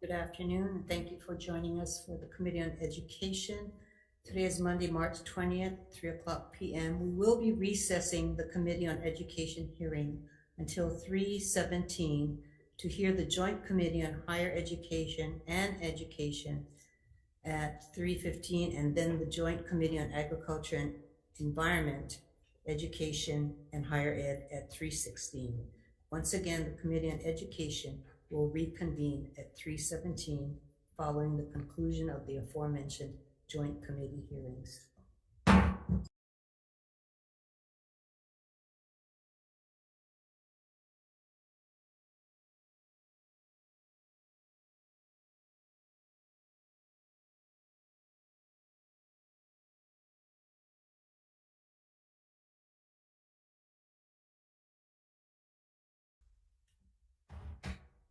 Good afternoon, and thank you for joining us for the Committee on Education. Today is Monday, March 20th, 3:00 p.m. We will be recessing the Committee on Education hearing until 3:17 to hear the Joint Committee on Higher Education and Education at 3:15, and then the Joint Committee on Agriculture and Environment, Education, and Higher Ed at 3:16. Once again, the Committee on Education will reconvene at 3:17 following the conclusion of the aforementioned joint committee hearings.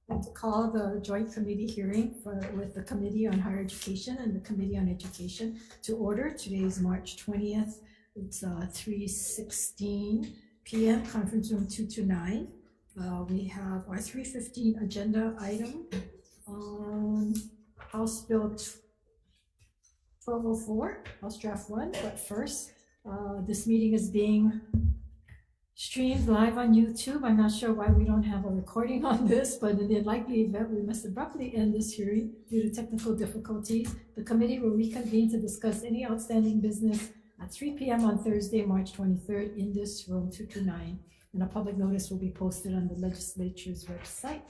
I'd like to call the joint committee hearing with the Committee on Higher Education and the Committee on Education to order. Today is March 20th. It's 3:16 p.m. Conference room 229. We have our 3:15 agenda item on House Bill 1204, House Draft 1. But first, this meeting is being streamed live on YouTube. I'm not sure why we don't have a recording on this, but in the unlikely event we must abruptly end this hearing due to technical difficulties, the committee will reconvene to discuss any outstanding business at 3 p.m. on Thursday, March 23rd in this room 229, and a public notice will be posted on the legislature's website.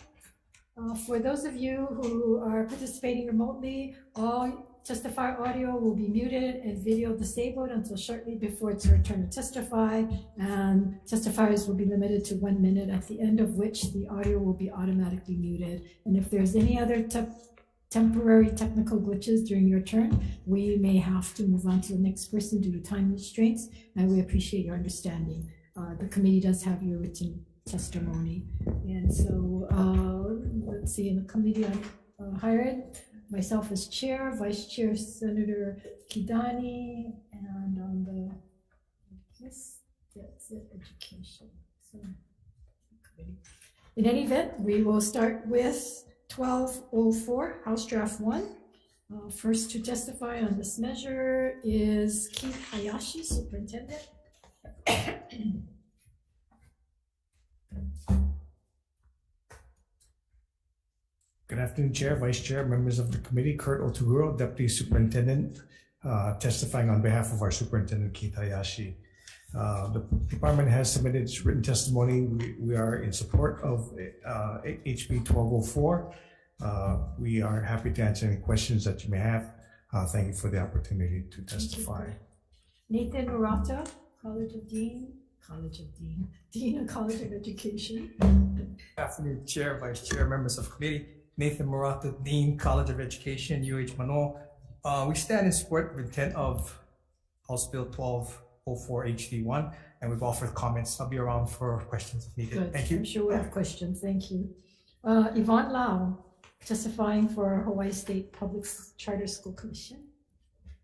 For those of you who are participating remotely, all testifier audio will be muted and video disabled until shortly before it's your turn to testify, and testifiers will be limited to 1 minute, at the end of which the audio will be automatically muted. And if there's any other temporary technical glitches during your turn, we may have to move on to the next person due to time restraints, and we appreciate your understanding. The committee does have your written testimony. And so let's see, in the Committee on Higher Ed, myself as chair, vice chair Senator Kidani, and on the, yes, that's it, education. So, in any event, we will start with 1204, House Draft 1. First to testify on this measure is Keith Hayashi, Superintendent. Good afternoon, Chair, Vice Chair, members of the committee. Kurt Otoguro, Deputy Superintendent, testifying on behalf of our Superintendent Keith Hayashi. The department has submitted its written testimony. We are in support of HB 1204. We are happy to answer any questions that you may have. Thank you for the opportunity to testify. Nathan Murata, Dean of College of Education. Good afternoon, Chair, Vice Chair, members of the committee. Nathan Murata, Dean, College of Education, UH Mano. We stand in support of the intent of House Bill 1204 HD1, and we've offered comments. I'll be around for questions if needed. Good. Thank you. I'm sure we'll have questions. Thank you. Yvonne Lau, testifying for Hawaii State Public Charter School Commission.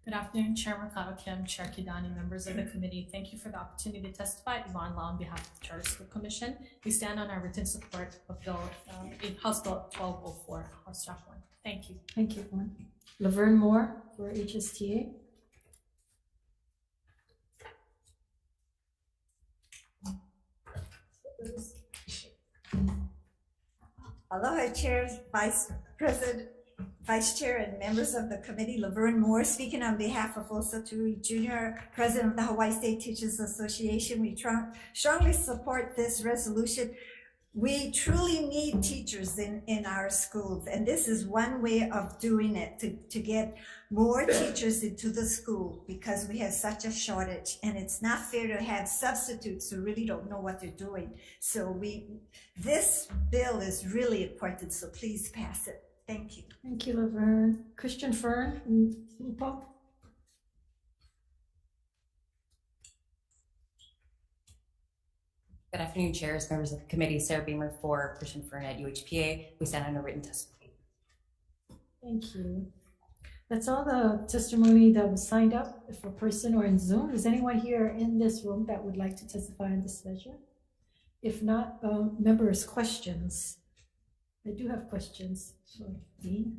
Good afternoon, Chair Mercado Kim, Chair Kidani, members of the committee. Thank you for the opportunity to testify. Yvonne Lau on behalf of the Charter School Commission. We stand on our written support of House Bill 1204, House Draft 1. Thank you. Thank you, Yvonne. Laverne Moore for HSTA. Aloha, Chair, Vice Chair, and members of the committee. Laverne Moore speaking on behalf of Osa Tui Jr., President of the Hawaii State Teachers Association. We strongly support this resolution. We truly need teachers in our schools, and this is one way of doing it, to get more teachers into the school, because we have such a shortage, and it's not fair to have substitutes who really don't know what they're doing. So this bill is really important, so please pass it. Thank you. Thank you, Laverne. Christian Fern from UPA. Good afternoon, chairs, members of the committee. Sarah Beamer for Christian Fern at UHPA. We stand on a written testimony. Thank you. That's all the testimony that was signed up, if a person or in Zoom. Is anyone here in this room that would like to testify on this measure? If not, members' questions. I do have questions for Dean.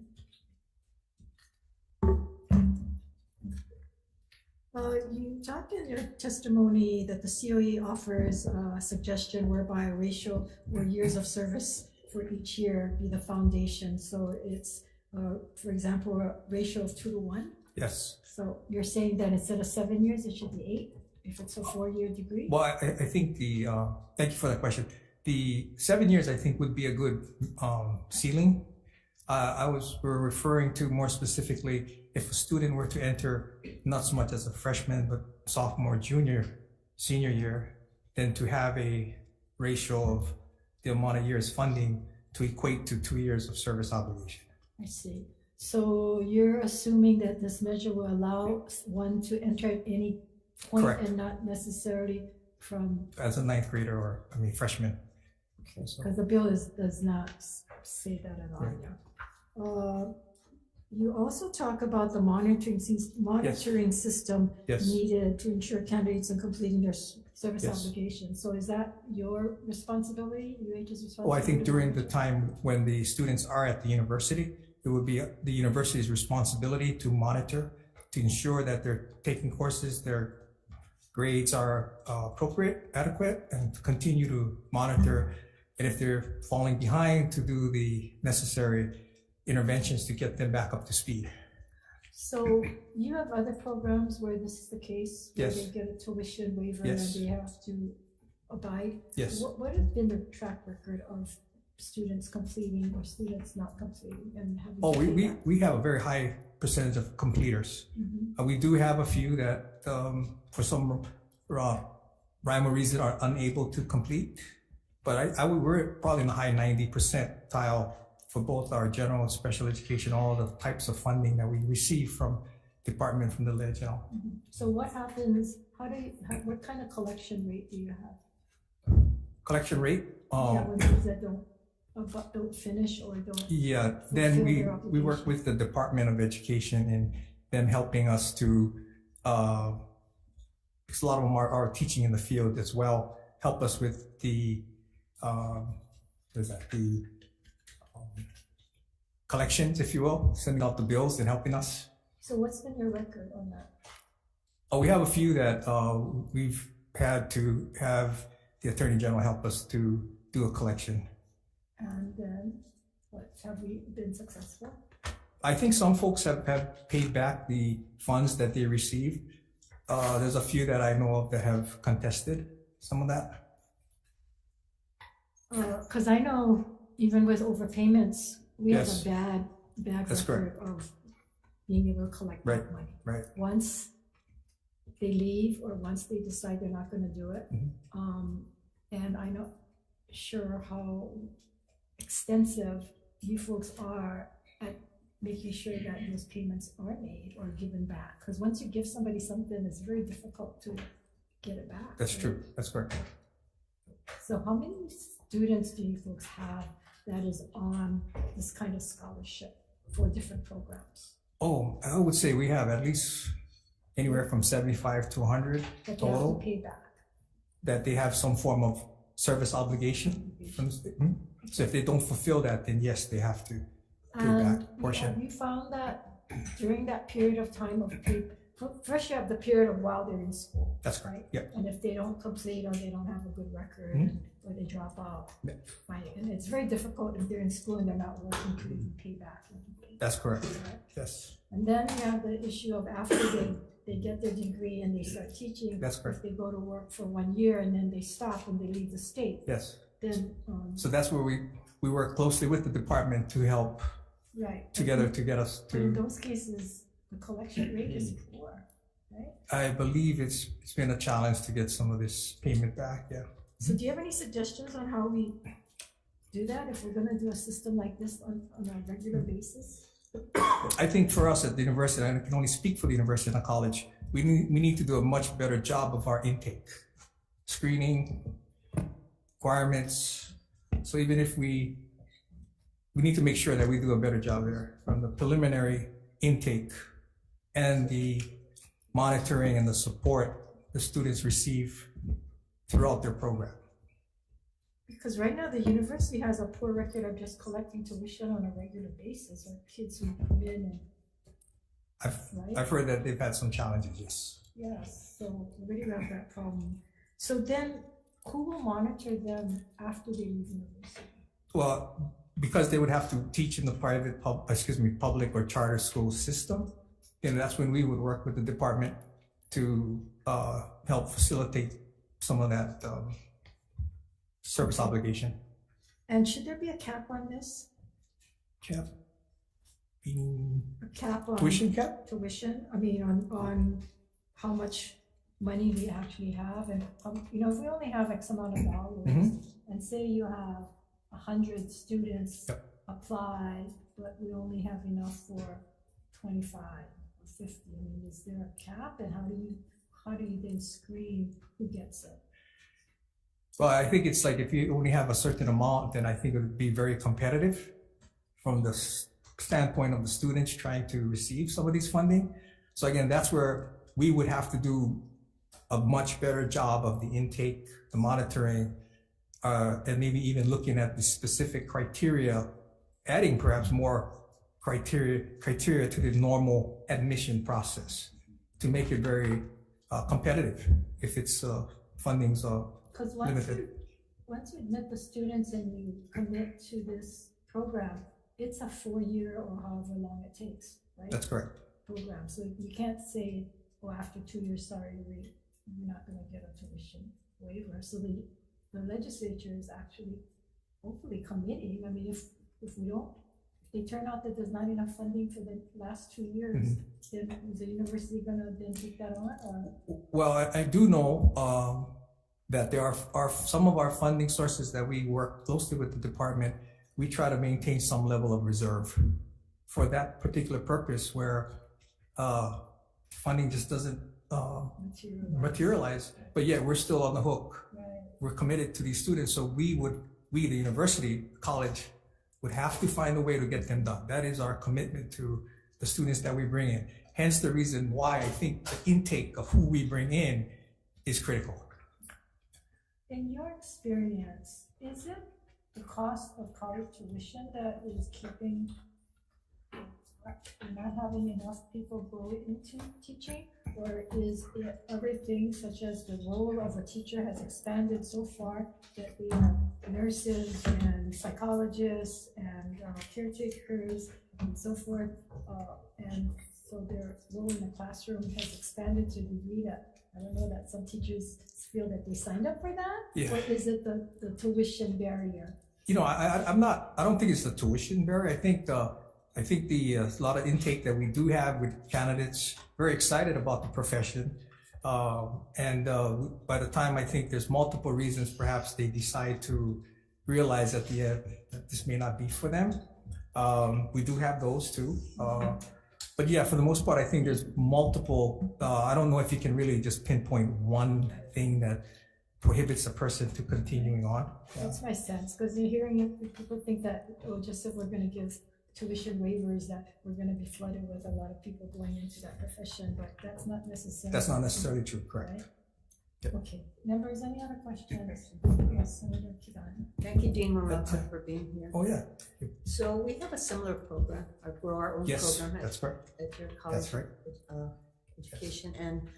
You talked in your testimony that the COE offers a suggestion whereby a ratio or years of service for each year be the foundation. So it's, for example, a ratio of 2 to 1. Yes. So you're saying that instead of 7 years, it should be 8 if it's a 4-year degree? Well, I think thank you for that question. The 7 years, I think, would be a good ceiling. We're referring to more specifically if a student were to enter not so much as a freshman, but sophomore, junior, senior year, then to have a ratio of the amount of years funding to equate to 2 years of service obligation. I see. So you're assuming that this measure will allow one to enter at any point Correct. and not necessarily from, As a ninth grader or, freshman. So- because the bill does not say that at all. Right. Yeah. You also talk about the monitoring system Yes. needed to ensure candidates are completing their service Yes. obligations. So is that your responsibility, UH's responsibility? Well, I think during the time when the students are at the university, it would be the university's responsibility to monitor, to ensure that they're taking courses, their grades are appropriate, adequate, and to continue to monitor. And if they're falling behind, to do the necessary interventions to get them back up to speed. So you have other programs where this is the case? Where Yes. they get a tuition waiver Yes. and they have to abide? Yes. What has been the track record of students completing or students not completing and having? Oh, to pay back? we have a very high percentage of completers. Mhm. We do have a few that, for some rhyme or reason, are unable to complete. But we're probably in the high 90 percentile for both our general and special education, all the types of funding that we receive from department, from the ledge, So what happens, what kind of collection rate do you have? collection rate. Yeah, when those that don't finish or don't. Yeah, then fulfill we their work obligation. with the Department of Education and them helping us to, because a lot of them are teaching in the field as well, help us with the, collections, if you will, sending out the bills and helping us. So what's been your record on that? Oh, we have a few that we've had to have the Attorney General help us to do a collection. And then, have we been successful? I think some folks have paid back the funds that they received. There's a few that I know of that have contested some of that. Because I know even with overpayments, we have Yes. a bad That's record of being able to collect that Right, money. right. Once they leave or once they decide they're not going to do it. Mhm. And I'm not sure how extensive you folks are at making sure that those payments are made or given back. Because once you give somebody something, it's very difficult to get it back. That's right? true. That's correct. So how many students do you folks have that is on this kind of scholarship for different programs? Oh, I would say we have at least anywhere from 75 to 100 That they have to total pay back? that they have some form of service obligation from the state. So if they don't fulfill that, then yes, they have to pay back a And portion. have you found that during that period of time of first you have the period of while they're in school, That's correct. right? Yep. And if they don't complete or they don't have a good record Mhm. or they drop out, Yeah. right? And it's very difficult if they're in school and they're not working to even pay back. That's correct. Right? Yes. And then you have the issue of after they get their degree and they start teaching. That's correct. If they go to work for 1 year and then they stop and they leave the state, Yes. then, So that's where we work closely with the department to help right. together to get us But in to, those cases, the collection rate is poor, right? I believe it's been a challenge to get some of this payment back. Yeah. So do you have any suggestions on how we do that if we're gonna do a system like this on a regular basis? I think for us at the university, and I can only speak for the university and the college, we need to do a much better job of our intake, screening, requirements. So even if we need to make sure that we do a better job there from the preliminary intake and the monitoring and the support the students receive throughout their program. Because right now the university has a poor record of just collecting tuition on a regular basis, or kids who come in and, right? I've heard that they've had some challenges, yes. Yes, so we really have that problem. So then, who will monitor them after they leave university? Well, because they would have to teach in the public or charter school system, and that's when we would work with the department to help facilitate some of that service obligation. And should there be a cap on this? Cap? Meaning A cap on tuition cap? tuition? I mean, on how much money we actually have, and you know, if we only have X amount of dollars, and say you have 100 students Yep. apply, but we only have enough for 25 or 50. I mean, is there a cap, and how do you then screen who gets it? Well, I think it's like if you only have a certain amount, then I think it would be very competitive from the standpoint of the students trying to receive some of these funding. So again, that's where we would have to do a much better job of the intake, the monitoring, and maybe even looking at the specific criteria, adding perhaps more criteria to the normal admission process to make it very competitive if it's funding's Because limited. once you admit the students and you commit to this program, it's a 4-year or however long it takes, right? That's correct. Program. So you can't say, oh, after 2 years, sorry, we're not going to get a tuition waiver. So the legislature is actually hopefully committing. I mean, if they turn out that there's not enough funding for the last 2 years, then is the university going to then take that on? Or? Well, I do know that there are some of our funding sources that we work closely with the department. We try to maintain some level of reserve for that particular purpose where funding just doesn't materialize, but yet we're still on the hook. Right. We're committed to these students, so we, the university, college, would have to find a way to get them done. That is our commitment to the students that we bring in. Hence the reason why I think the intake of who we bring in is critical. In your experience, is it the cost of college tuition that is keeping not having enough people go into teaching? Or is it other things such as the role of a teacher has expanded so far that we have nurses and psychologists and caretakers and so forth, and so their role in the classroom has expanded to the degree that, I don't know, that some teachers feel that they signed up for that? Yeah. Or is it the tuition barrier? You know, I don't think it's the tuition barrier. I think the a lot of intake that we do have with candidates, very excited about the profession. By the time I think there's multiple reasons, perhaps they decide to realize at the end that this may not be for them. We do have those too. But yeah, for the most part, I think there's multiple, I don't know if you can really just pinpoint one thing that prohibits a person to continuing on. That's my sense, because you're hearing it, people think that, oh, just if we're going to give tuition waivers, that we're going to be flooded with a lot of people going into that profession, but that's not necessarily. That's not necessarily true, correct? Right? Yep. Okay, members, any other questions? Yes, Senator Kidani. Thank you, Dean Murata, for being here. Oh, yeah. So we have a similar program, our own Yes, program that's correct. at your college That's right. education. And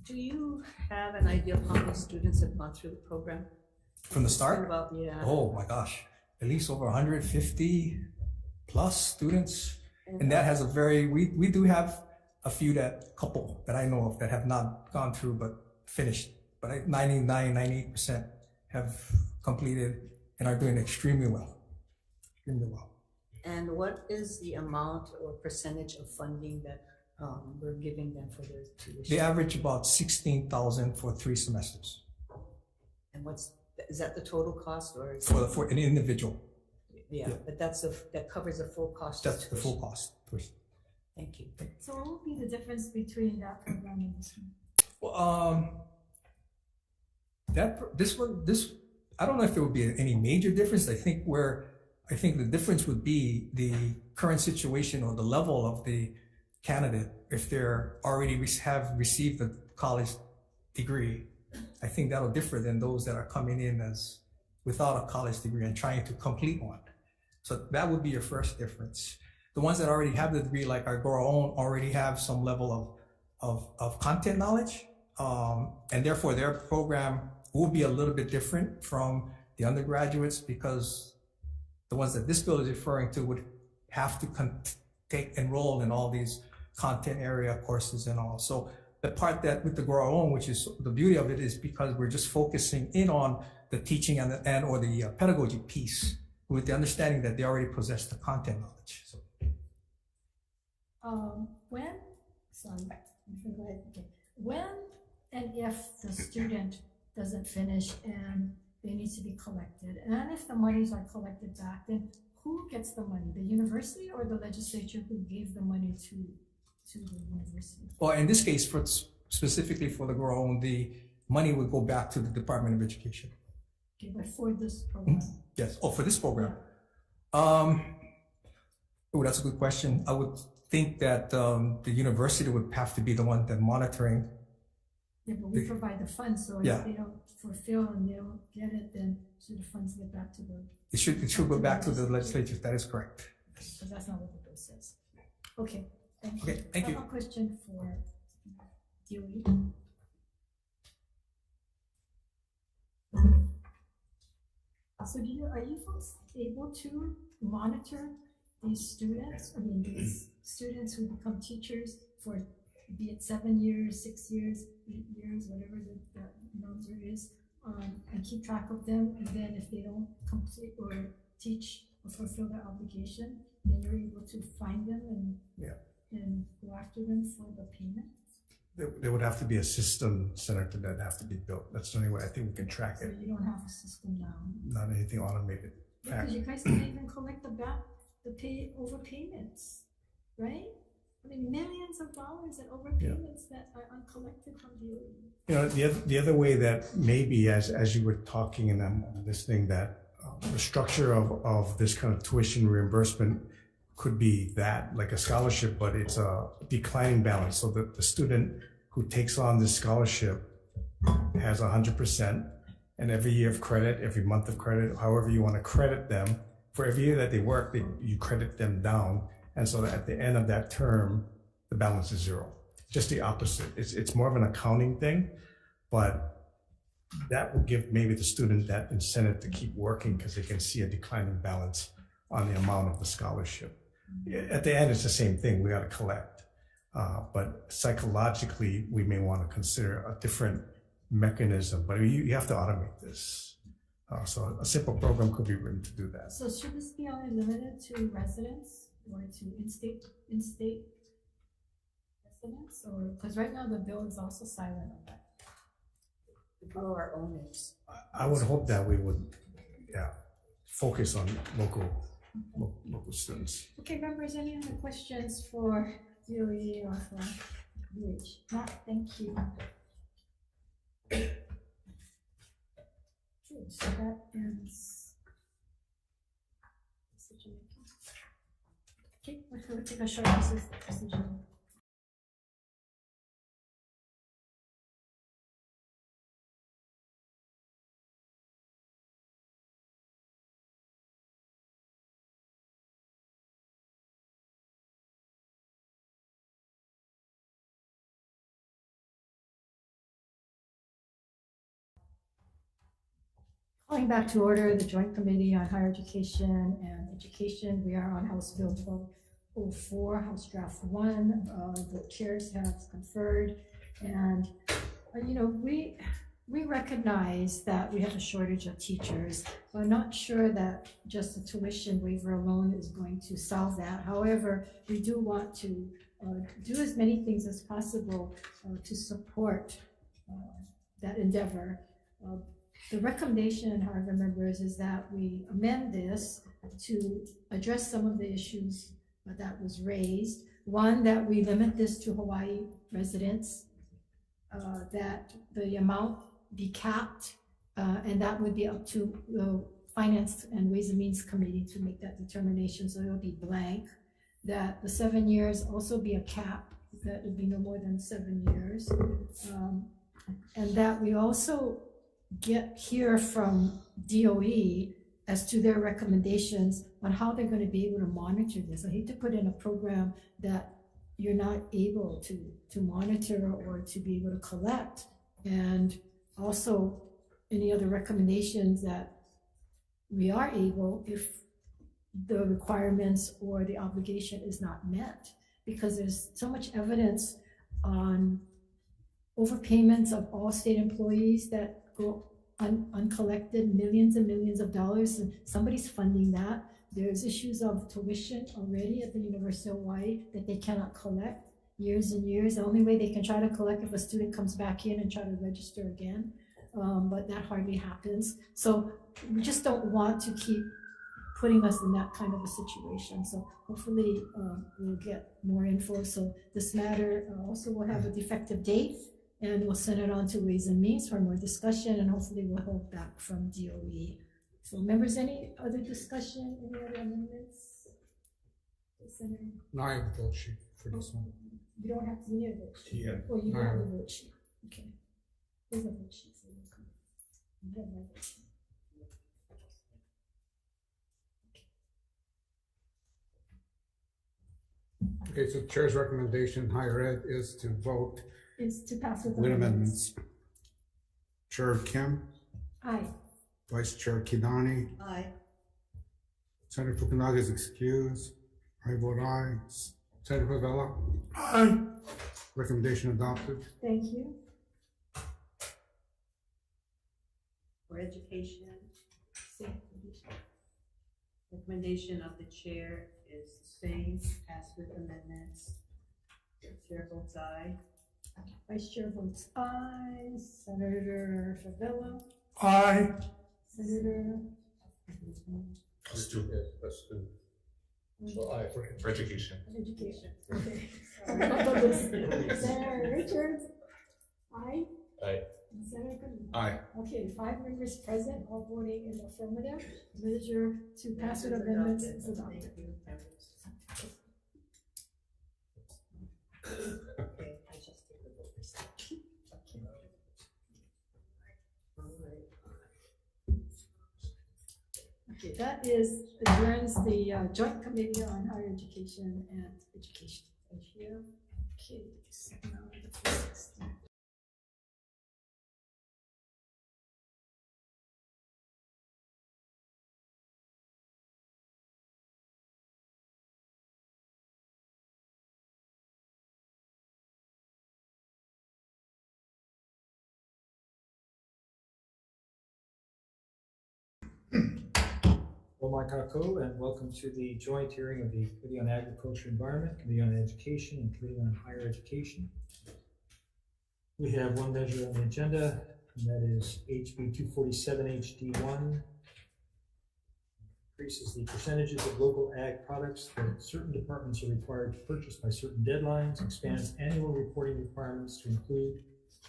do you have an idea of how many students have gone through the program? From the start? About, yeah. Oh my gosh, at least over 150 plus students. And that has we do have a couple that I know of that have not gone through but finished. But 98% have completed and are doing extremely well. Extremely well. And what is the amount or percentage of funding that we're giving them for their tuition? They average about 16,000 for 3 semesters. And is that the total cost, or is For an individual. yeah, but that covers the full cost. That's of the full tuition. cost. Thank you. So what would be the difference between that program and this one? Well, this I don't know if there would be any major difference. I think the difference would be the current situation or the level of the candidate. If they're already have received a college degree I think that'll differ than those that are coming in as without a college degree and trying to complete one. So that would be your first difference. The ones that already have the degree, like our Grow Our Own, already have some level of content knowledge, and therefore their program will be a little bit different from the undergraduates, because the ones that this bill is referring to would have to enroll in all these content area courses and all. So the part that with the Grow Our Own, which is the beauty of it, is because we're just focusing in on the teaching and or the pedagogy piece, with the understanding that they already possess the content knowledge. So. When and if the student doesn't finish and they need to be collected, and if the monies are collected back, then who gets the money? The university or the legislature who gave the money to the university? Well, in this case, specifically for the Grow Our Own, the money would go back to the Department of Education. Okay, but for this program? Yes. Oh, for this program. Oh, that's a good question. I would think that the university would have to be the one that monitoring. Yeah, but we provide the funds, so if they don't fulfill and they don't get it, then should the funds get back to the? It should go back to the legislature. That is correct. Because that's not what the bill says. Okay, thank you. Okay, thank you. I have a question for Dewey. So are you folks able to monitor these students? I mean, these students who become teachers for, be it 7 years, 6 years, 8 years, whatever the number is, and keep track of them. And then if they don't complete or teach or fulfill their obligation, then you're able to find them and go after them for the payment. There would have to be a system center that have to be built. That's the only way I think we can track So it. you don't have a system now. Not anything automated. Because you guys can't even collect the overpayments, right? I mean, millions of dollars in overpayments that are uncollected from the. You know, the other way that maybe as you were talking and I'm listening, that the structure of this kind of tuition reimbursement could be that, like a scholarship, but it's a declining balance. So that the student who takes on this scholarship has 100%, and every year of credit, every month of credit, however you want to credit them, for every year that they work, you credit them down. And so that at the end of that term, the balance is zero. Just the opposite. It's more of an accounting thing, but that will give maybe the student that incentive to keep working because they can see a declining balance on the amount of the scholarship. At the end, it's the same thing. We got to collect. But psychologically, we may want to consider a different mechanism, but you have to automate this. So a simple program could be written to do that. So should this be only limited to residents or to in-state residents? Or, because right now the bill is also silent on that. Grow Our Own is. I would hope that we would, focus on local students. Okay, members, any other questions for DOE or for UH? No, thank you. Okay, so that ends decision making. Okay, we'll take a short recess for decision. Calling back to order the Joint Committee on Higher Education and Education. We are on House Bill 1204, House Draft 1. The chairs have conferred, and we recognize that we have a shortage of teachers. So I'm not sure that just a tuition waiver alone is going to solve that. However, we do want to do as many things as possible to support that endeavor. The recommendation, however, members, is that we amend this to address some of the issues that was raised. One, that we limit this to Hawaii residents, that the amount be capped, and that would be up to the Finance and Ways and Means Committee to make that determination, so it'll be blank. That the 7 years also be a cap, that would be no more than 7 years. And that we also hear from DOE as to their recommendations on how they're going to be able to monitor this. I hate to put in a program that you're not able to monitor or to be able to collect. And also any other recommendations that we are able, if the requirements or the obligation is not met, because there's so much evidence on overpayments of all state employees that go uncollected, millions and millions of dollars, and somebody's funding that. There's issues of tuition already at the University of Hawaii that they cannot collect years and years. The only way they can try to collect if a student comes back in and try to register again, but that hardly happens. So we just don't want to keep putting us in that kind of a situation. So hopefully we'll get more info. So this matter also will have a defective date, and we'll send it on to Ways and Means for more discussion, and hopefully we'll hold back from DOE. So members, any other discussion, any other amendments? No, I have a vote sheet for this one. You don't have to need a vote sheet. Yeah. Or you don't have a vote sheet. Okay. There's a vote sheet. So you have my vote sheet. Okay, so Chair's recommendation, higher ed, is to vote Is to pass with with amendments. Chair Kim, Aye. Vice Chair Kidani, Aye. Senator Fukunaga is excused. I vote aye. Senator Favela, Aye. recommendation adopted. Thank you. For education, recommendation of the chair is the same, pass with amendments. Chair votes aye. Vice Chair votes aye. Senator Favela. Aye. Senator. Let's do it. Let's do. So I for education. Education. Okay. Senator Richards. Aye. Aye. And Senator Kennedy. Aye. Okay, 5 members present, all voting in the affirmative. Measure to pass with amendments is adopted. Okay, I just take the vote. Okay, that adjourns the Joint Committee on Higher Education and Education. Thank you. Okay, so now the first. Kako, and welcome to the joint hearing of the Committee on Agriculture and Environment, Committee on Education, and Committee on Higher Education. We have one measure on the agenda, and that is HB 247 HD1. Increases the percentages of local ag products that certain departments are required to purchase by certain deadlines, expands annual reporting requirements to include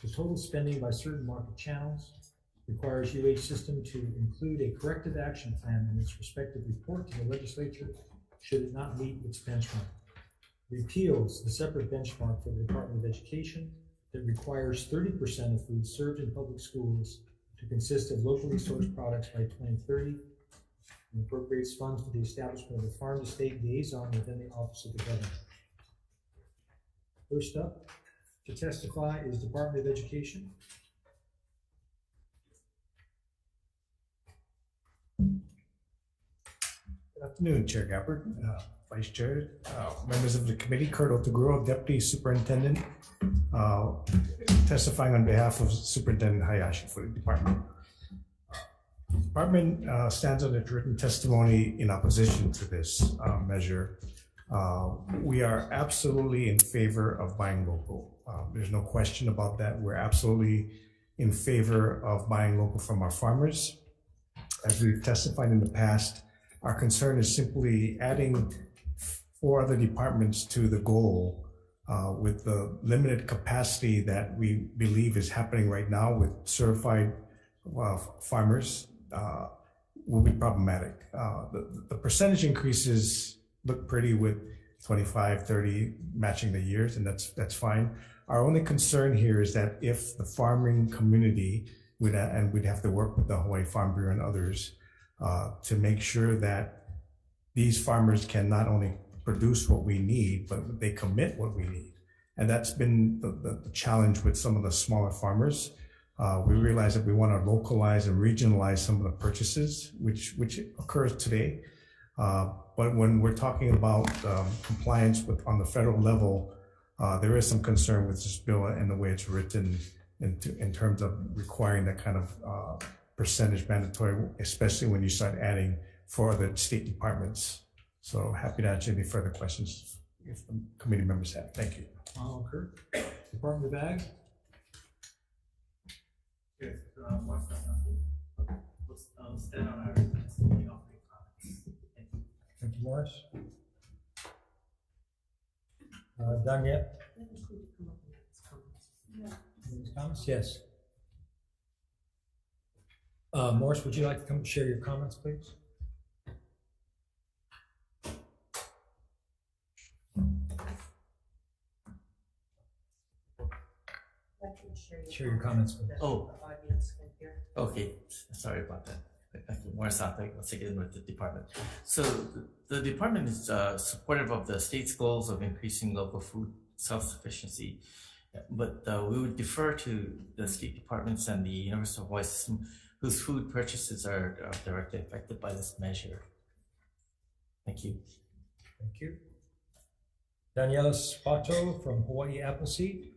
the total spending by certain market channels, requires UH System to include a corrective action plan in its respective report to the legislature should it not meet its benchmark. Repeals the separate benchmark for the Department of Education that requires 30% of food served in public schools to consist of locally sourced products by 2030, and appropriates funds for the establishment of a farm-to-state liaison within the Office of the Governor. First up to testify is Department of Education. Good afternoon, Chair Gabbard, Vice Chair, members of the committee, Kurt Otaguro, Deputy Superintendent, testifying on behalf of Superintendent Hayashi for the department. The department stands on its written testimony in opposition to this measure. We are absolutely in favor of buying local. There's no question about that. We're absolutely in favor of buying local from our farmers. As we've testified in the past, our concern is simply adding 4 other departments to the goal with the limited capacity that we believe is happening right now with certified farmers will be problematic. The percentage increases look pretty with 25, 30, matching the years, and that's fine. Our only concern here is that if the farming community would, and we'd have to work with the Hawaii Farm Bureau and others to make sure that these farmers can not only produce what we need, but they commit what we need. And that's been the challenge with some of the smaller farmers. We realize that we want to localize and regionalize some of the purchases, which occurs today. But when we're talking about compliance with on the federal level, there is some concern with this bill and the way it's written in terms of requiring that kind of percentage mandatory, especially when you start adding for other state departments. So happy to answer any further questions if the committee members have. Thank you. Kurt, Department of Ag. Yes, let's stand on our testimony of the comments. Thank you, Morris. Danielle? Comments? Yes. Morris, would you like to come share your comments, please? Share your comments, please. Oh, okay. Sorry about that. Morris Athek, once again with the department. So the department is supportive of the state's goals of increasing local food self-sufficiency, but we would defer to the state departments and the University of Hawaii system, whose food purchases are directly affected by this measure. Thank you. Thank you. Daniela Spato from Hawaii Appleseed.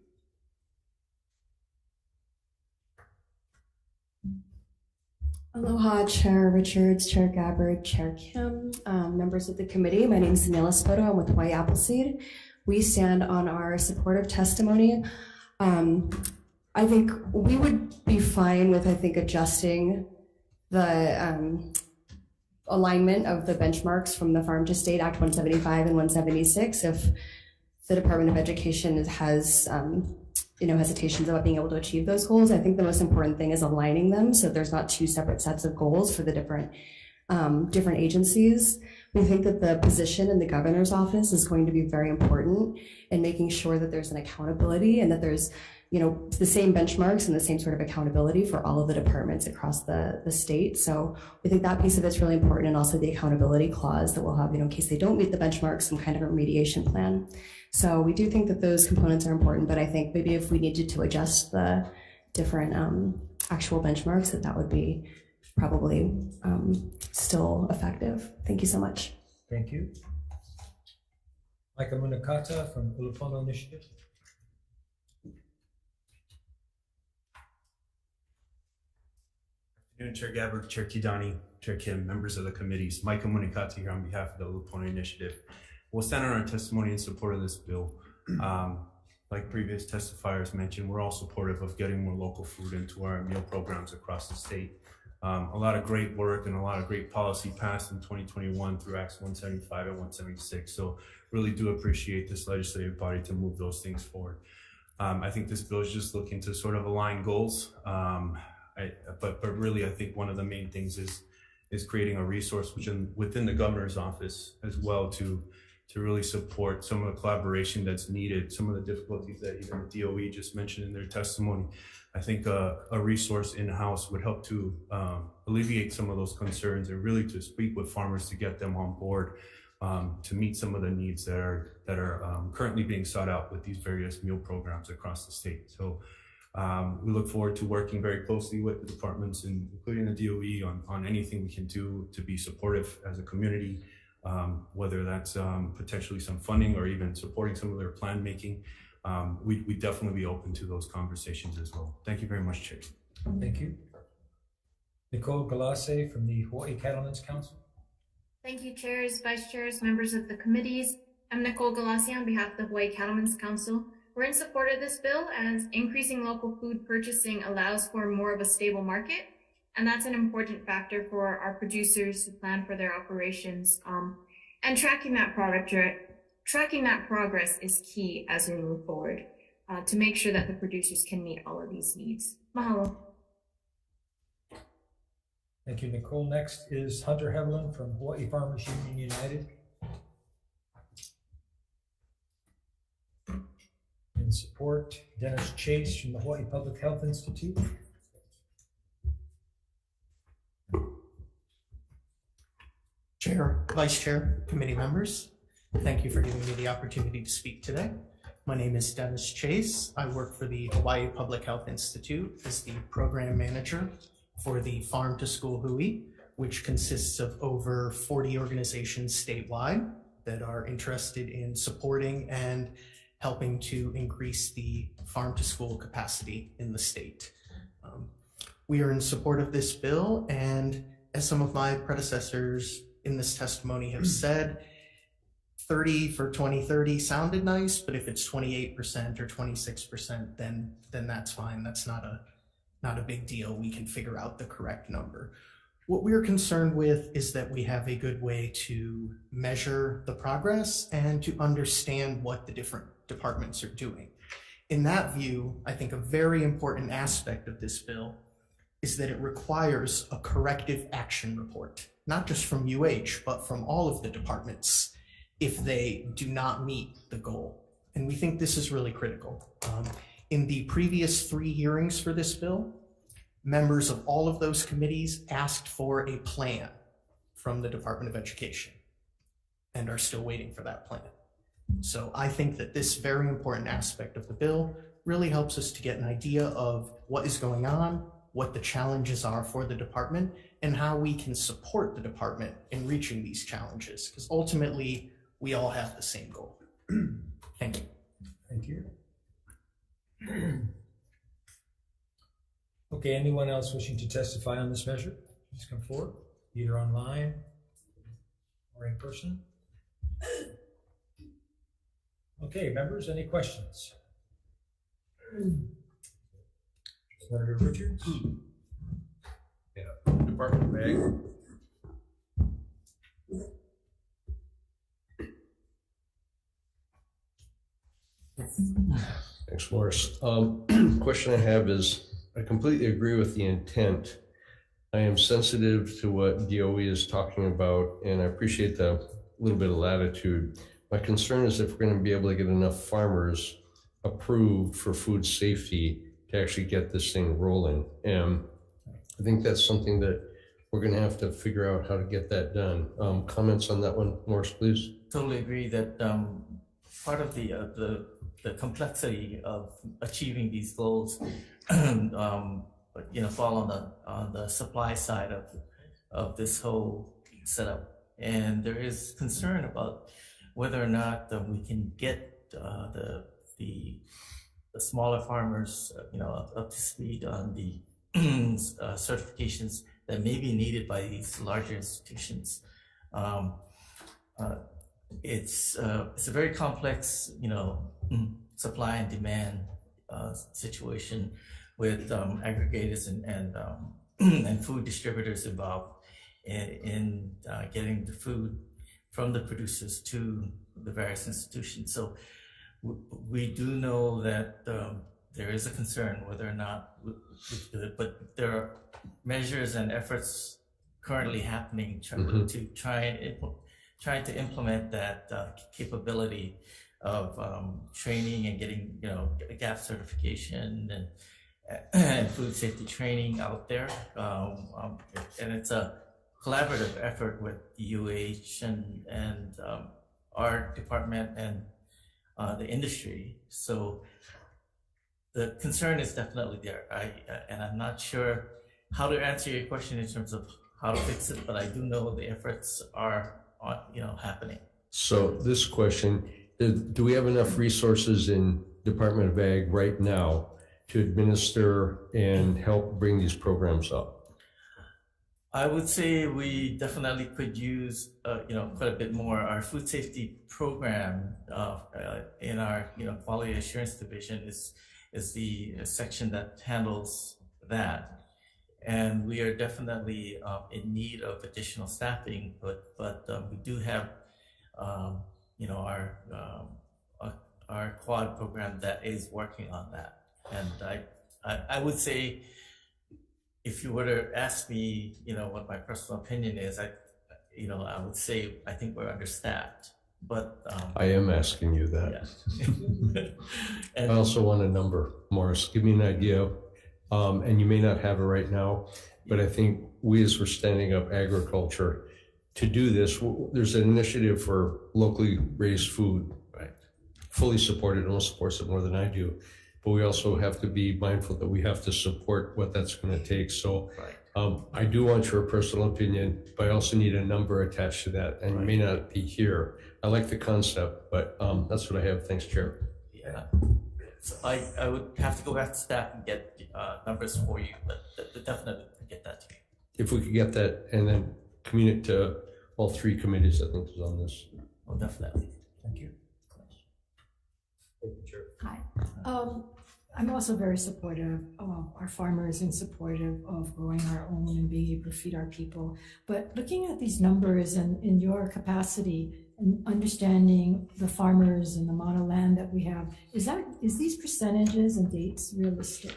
Aloha, Chair Richards, Chair Gabbard, Chair Kim, members of the committee. My name is Daniela Spoto. I'm with Hawai'i Appleseed. We stand on our supportive testimony. I think we would be fine with, adjusting the alignment of the benchmarks from the Farm to State Act 175 and 176 if the Department of Education has hesitations about being able to achieve those goals. I think the most important thing is aligning them so there's not two separate sets of goals for the different agencies. We think that the position in the governor's office is going to be very important in making sure that there's an accountability and that there's the same benchmarks and the same sort of accountability for all of the departments across the state. So we think that piece of it's really important, and also the accountability clause that we'll have, in case they don't meet the benchmarks, some kind of a remediation plan. So we do think that those components are important, but I think maybe if we needed to adjust the different actual benchmarks, that would be probably still effective. Thank you so much. Thank you. Micah Munakata from Ulupono Initiative. Good afternoon, Chair Gabbard, Chair Kidani, Chair Kim, members of the committees. Micah Munikati here on behalf of the Ulupono Initiative. We'll stand on our testimony in support of this bill. Like previous testifiers mentioned, we're all supportive of getting more local food into our meal programs across the state. A lot of great work and a lot of great policy passed in 2021 through Acts 175 and 176. So really do appreciate this legislative body to move those things forward. I think this bill is just looking to sort of align goals. But really, I think one of the main things is creating a resource within the governor's office as well to really support some of the collaboration that's needed, some of the difficulties that even the DOE just mentioned in their testimony. I think a resource in-house would help to alleviate some of those concerns and really to speak with farmers to get them on board to meet some of the needs that are currently being sought out with these various meal programs across the state. So we look forward to working very closely with the departments, including the DOE, on anything we can do to be supportive as a community, whether that's potentially some funding or even supporting some of their plan making. We'd definitely be open to those conversations as well. Thank you very much, Chair. Thank you. Nicole Galassi from the Hawaii Cattlemen's Council. Thank you, chairs, vice chairs, members of the committees. I'm Nicole Galassi on behalf of the Hawaii Cattlemen's Council. We're in support of this bill as increasing local food purchasing allows for more of a stable market, and that's an important factor for our producers to plan for their operations. And tracking that progress is key as we move forward to make sure that the producers can meet all of these needs. Mahalo. Thank you, Nicole. Next is Hunter Hevelin from Hawaii Farmers Union United. in support. Dennis Chase from the Hawaii Public Health Institute. Chair, Vice Chair, committee members, thank you for giving me the opportunity to speak today. My name is Dennis Chase. I work for the Hawaii Public Health Institute as the program manager for the Farm to School HRE, which consists of over 40 organizations statewide that are interested in supporting and helping to increase the farm to school capacity in the state. We are in support of this bill, and as some of my predecessors in this testimony have said, 30 for 2030 sounded nice, but if it's 28% or 26%, then that's fine. That's not a big deal. We can figure out the correct number. What we're concerned with is that we have a good way to measure the progress and to understand what the different departments are doing. In that view, I think a very important aspect of this bill is that it requires a corrective action report, not just from UH, but from all of the departments if they do not meet the goal. And we think this is really critical. In the previous 3 hearings for this bill, members of all of those committees asked for a plan from the Department of Education and are still waiting for that plan. So I think that this very important aspect of the bill really helps us to get an idea of what is going on, what the challenges are for the department, and how we can support the department in reaching these challenges, because ultimately we all have the same goal. Thank you. Thank you. Okay, anyone else wishing to testify on this measure, please come forward, either online or in person. Okay, members, any questions? Senator Richards? Yeah, Department of Ag. Thanks, Morris. Question I have is, I completely agree with the intent. I am sensitive to what DOE is talking about, and I appreciate the little bit of latitude. My concern is if we're going to be able to get enough farmers approved for food safety to actually get this thing rolling. And I think that's something that we're going to have to figure out how to get that done. Comments on that one, Morris, please? Totally agree that part of the complexity of achieving these goals fall on the supply side of this whole setup, and there is concern about whether or not we can get the smaller farmers up to speed on the certifications that may be needed by these larger institutions. It's a very complex supply and demand situation with aggregators and food distributors involved in getting the food from the producers to the various institutions. So we do know that there is a concern whether or not we do it, but there are measures and efforts currently happening to try to implement that capability of training and getting GAP certification and food safety training out there, and it's a collaborative effort with UH and our department and the industry. So the concern is definitely there. And I'm not sure how to answer your question in terms of how to fix it, but I do know the efforts are happening. So this question, do we have enough resources in Department of Ag right now to administer and help bring these programs up? I would say we definitely could use, quite a bit more. Our food safety program in our, quality assurance division is the section that handles that. And we are definitely in need of additional staffing, but we do have, our quad program that is working on that. And I would say, if you were to ask me, what my personal opinion is, I would say I think we're understaffed. But I am asking you that. Yeah. I also want a number, Morris. Give me an idea. And you may not have it right now, but I think we, as we're standing up agriculture to do this, there's an initiative for locally raised food. Right. Fully supported. No one supports it more than I do. But we also have to be mindful that we have to support what that's going to take. So I do want your personal opinion, but I also need a number attached to that. And you may not be here. I like the concept, but that's what I have. Thanks, Chair. Yeah. So I would have to go back to staff and get numbers for you, but definitely get that to you. If we could get that and then communicate to all three committees, I think is on this. Oh, definitely. Thank you. Hi. I'm also very supportive of our farmers and supportive of growing our own and being able to feed our people. But looking at these numbers and in your capacity and understanding the farmers and the amount of land that we have, is these percentages and dates realistic?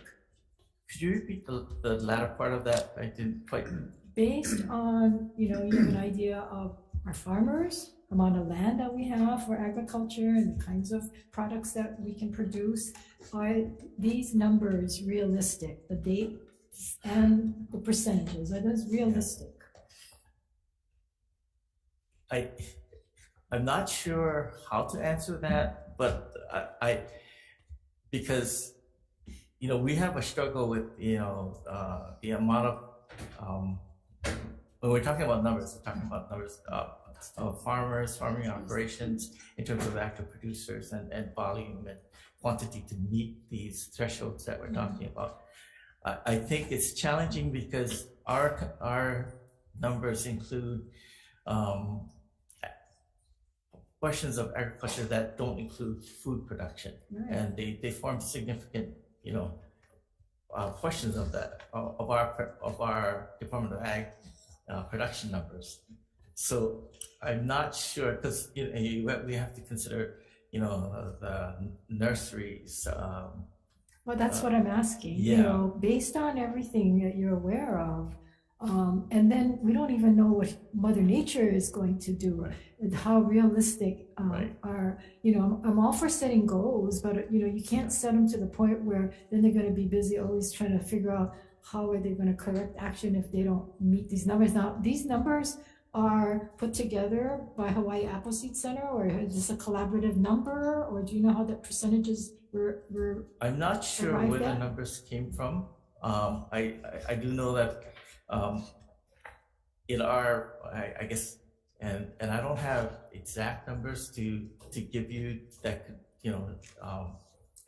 Could you repeat the latter part of that? I didn't quite. Based on, you have an idea of our farmers, amount of land that we have for agriculture and the kinds of products that we can produce. Are these numbers realistic? The dates and the percentages, are those realistic? I'm not sure how to answer that, but because we have a struggle with the amount of when we're talking about numbers, we're talking about numbers of farmers, farming operations in terms of active producers and volume and quantity to meet these thresholds that we're talking about. I think it's challenging because our numbers include questions of agriculture that don't include food production, and they form significant questions of that of our Department of Ag production numbers. So I'm not sure because we have to consider the nurseries. Well, that's what I'm asking. Yeah. Based on everything that you're aware of, and then we don't even know what Mother Nature is going to do, and how realistic are. I'm all for setting goals, but you can't set them to the point where then they're going to be busy always trying to figure out how are they going to correct action if they don't meet these numbers. Now, these numbers are put together by Hawaii Appleseed Center, or is this a collaborative number, or do you know how the percentages were I'm not sure where the numbers came from. I do know that in our, I guess, and I don't have exact numbers to give you that could,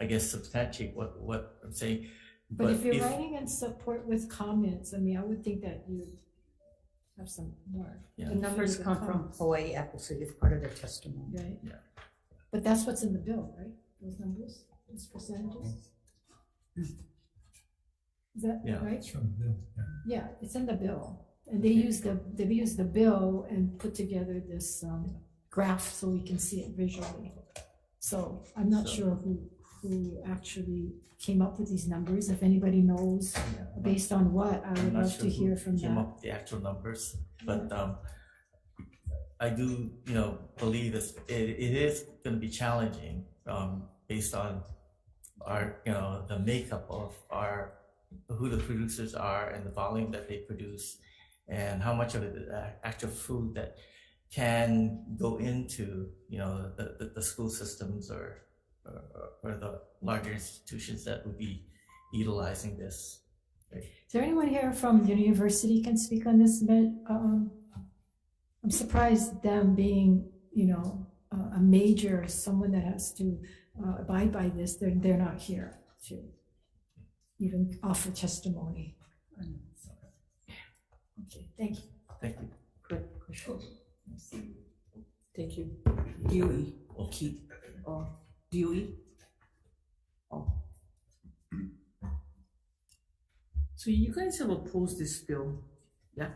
I guess substantiate what I'm saying. But if you're writing in support with comments, I would think that you have some more. The numbers come from Hawaii Appleseed as part of their testimony. Right. Yeah. But that's what's in the bill, right? Those numbers, those percentages. Is that right? It's from the bill. Yeah, it's in the bill, and they use the bill and put together this graph so we can see it visually. So I'm not sure who actually came up with these numbers. If anybody knows based on what, I would love to hear from came that. up with the actual numbers, but I do believe it is going to be challenging based on our the makeup of who the producers are and the volume that they produce and how much of it is actual food that can go into the school systems or the larger institutions that would be utilizing this. Right? Is there anyone here from the university can speak on this? I'm surprised them being, a major, someone that has to abide by this. They're not here to even offer testimony. Okay, thank you. Thank you. Good question. Thank you. Dewey or Keith or Dewey. Oh. So you guys have opposed this bill, yeah?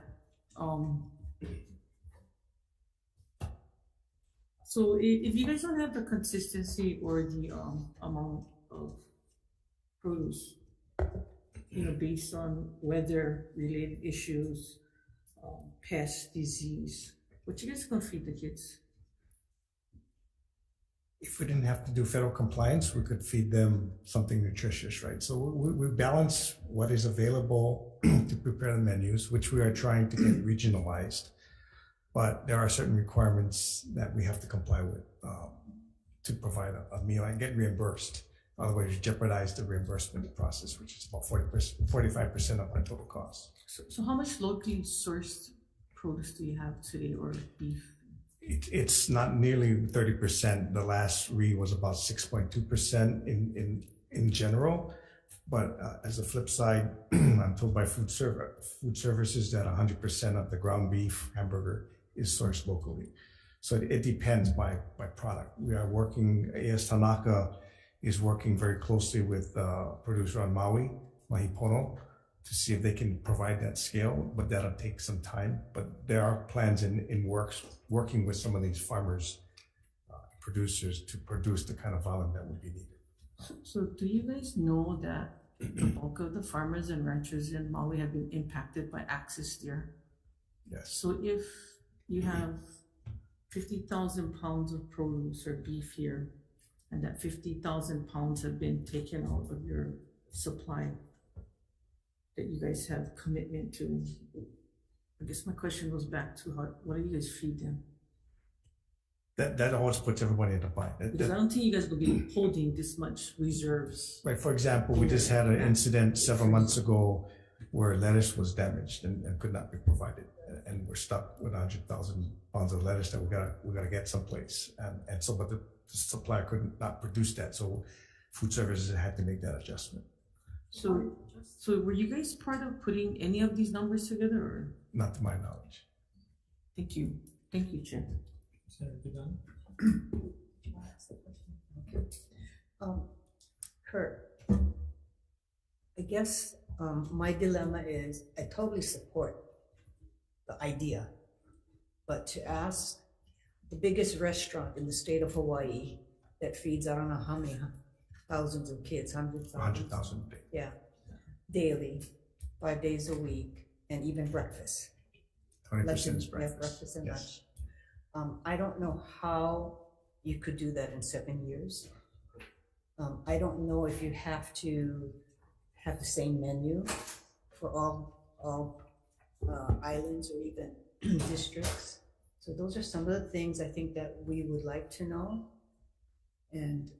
So if you guys don't have the consistency or the amount of produce, based on weather-related issues, pest, disease, what you guys gonna feed the kids? if we didn't have to do federal compliance, we could feed them something nutritious, right? So we balance what is available to prepare the menus, which we are trying to get regionalized. But there are certain requirements that we have to comply with to provide a meal and get reimbursed. Otherwise, you jeopardize the reimbursement process, which is about 45% of our total cost. So how much locally sourced produce do you have today, or beef? It's not nearly 30%. The last read was about 6.2% in general. But as a flip side, I'm told by food services that 100% of the ground beef hamburger is sourced locally. So it depends by product. We are working, AS Tanaka is working very closely with a producer on Maui, Mahipono, to see if they can provide that scale, but that'll take some time. But there are plans in works, working with some of these farmers, producers, to produce the kind of volume that would be needed. So do you guys know that the bulk of the farmers and ranchers in Maui have been impacted by access there? Yes. So if you have 50,000 pounds of produce or beef here, and that 50,000 pounds have been taken out of your supply that you guys have commitment to, I guess my question goes back to what do you guys feed them? That always puts everybody in a bind. Because I don't think you guys will be holding this much reserves. Right. For example, we just had an incident several months ago where lettuce was damaged and could not be provided, and we're stuck with 100,000 pounds of lettuce that we gotta get someplace, and so but the supplier could not produce that, so food services had to make that adjustment. So were you guys part of putting any of these numbers together, or? Not to my knowledge. Thank you, Chair. Senator Dunn? Kurt, I guess my dilemma is I totally support the idea, but to ask the biggest restaurant in the state of Hawaii that feeds I don't know how many thousands of kids, 100,000. Yeah, daily, 5 days a week, and even breakfast. 20% is Yeah, breakfast. breakfast and Yes. lunch. I don't know how you could do that in 7 years. I don't know if you have to have the same menu for all islands or even districts. So those are some of the things I think that we would like to know. And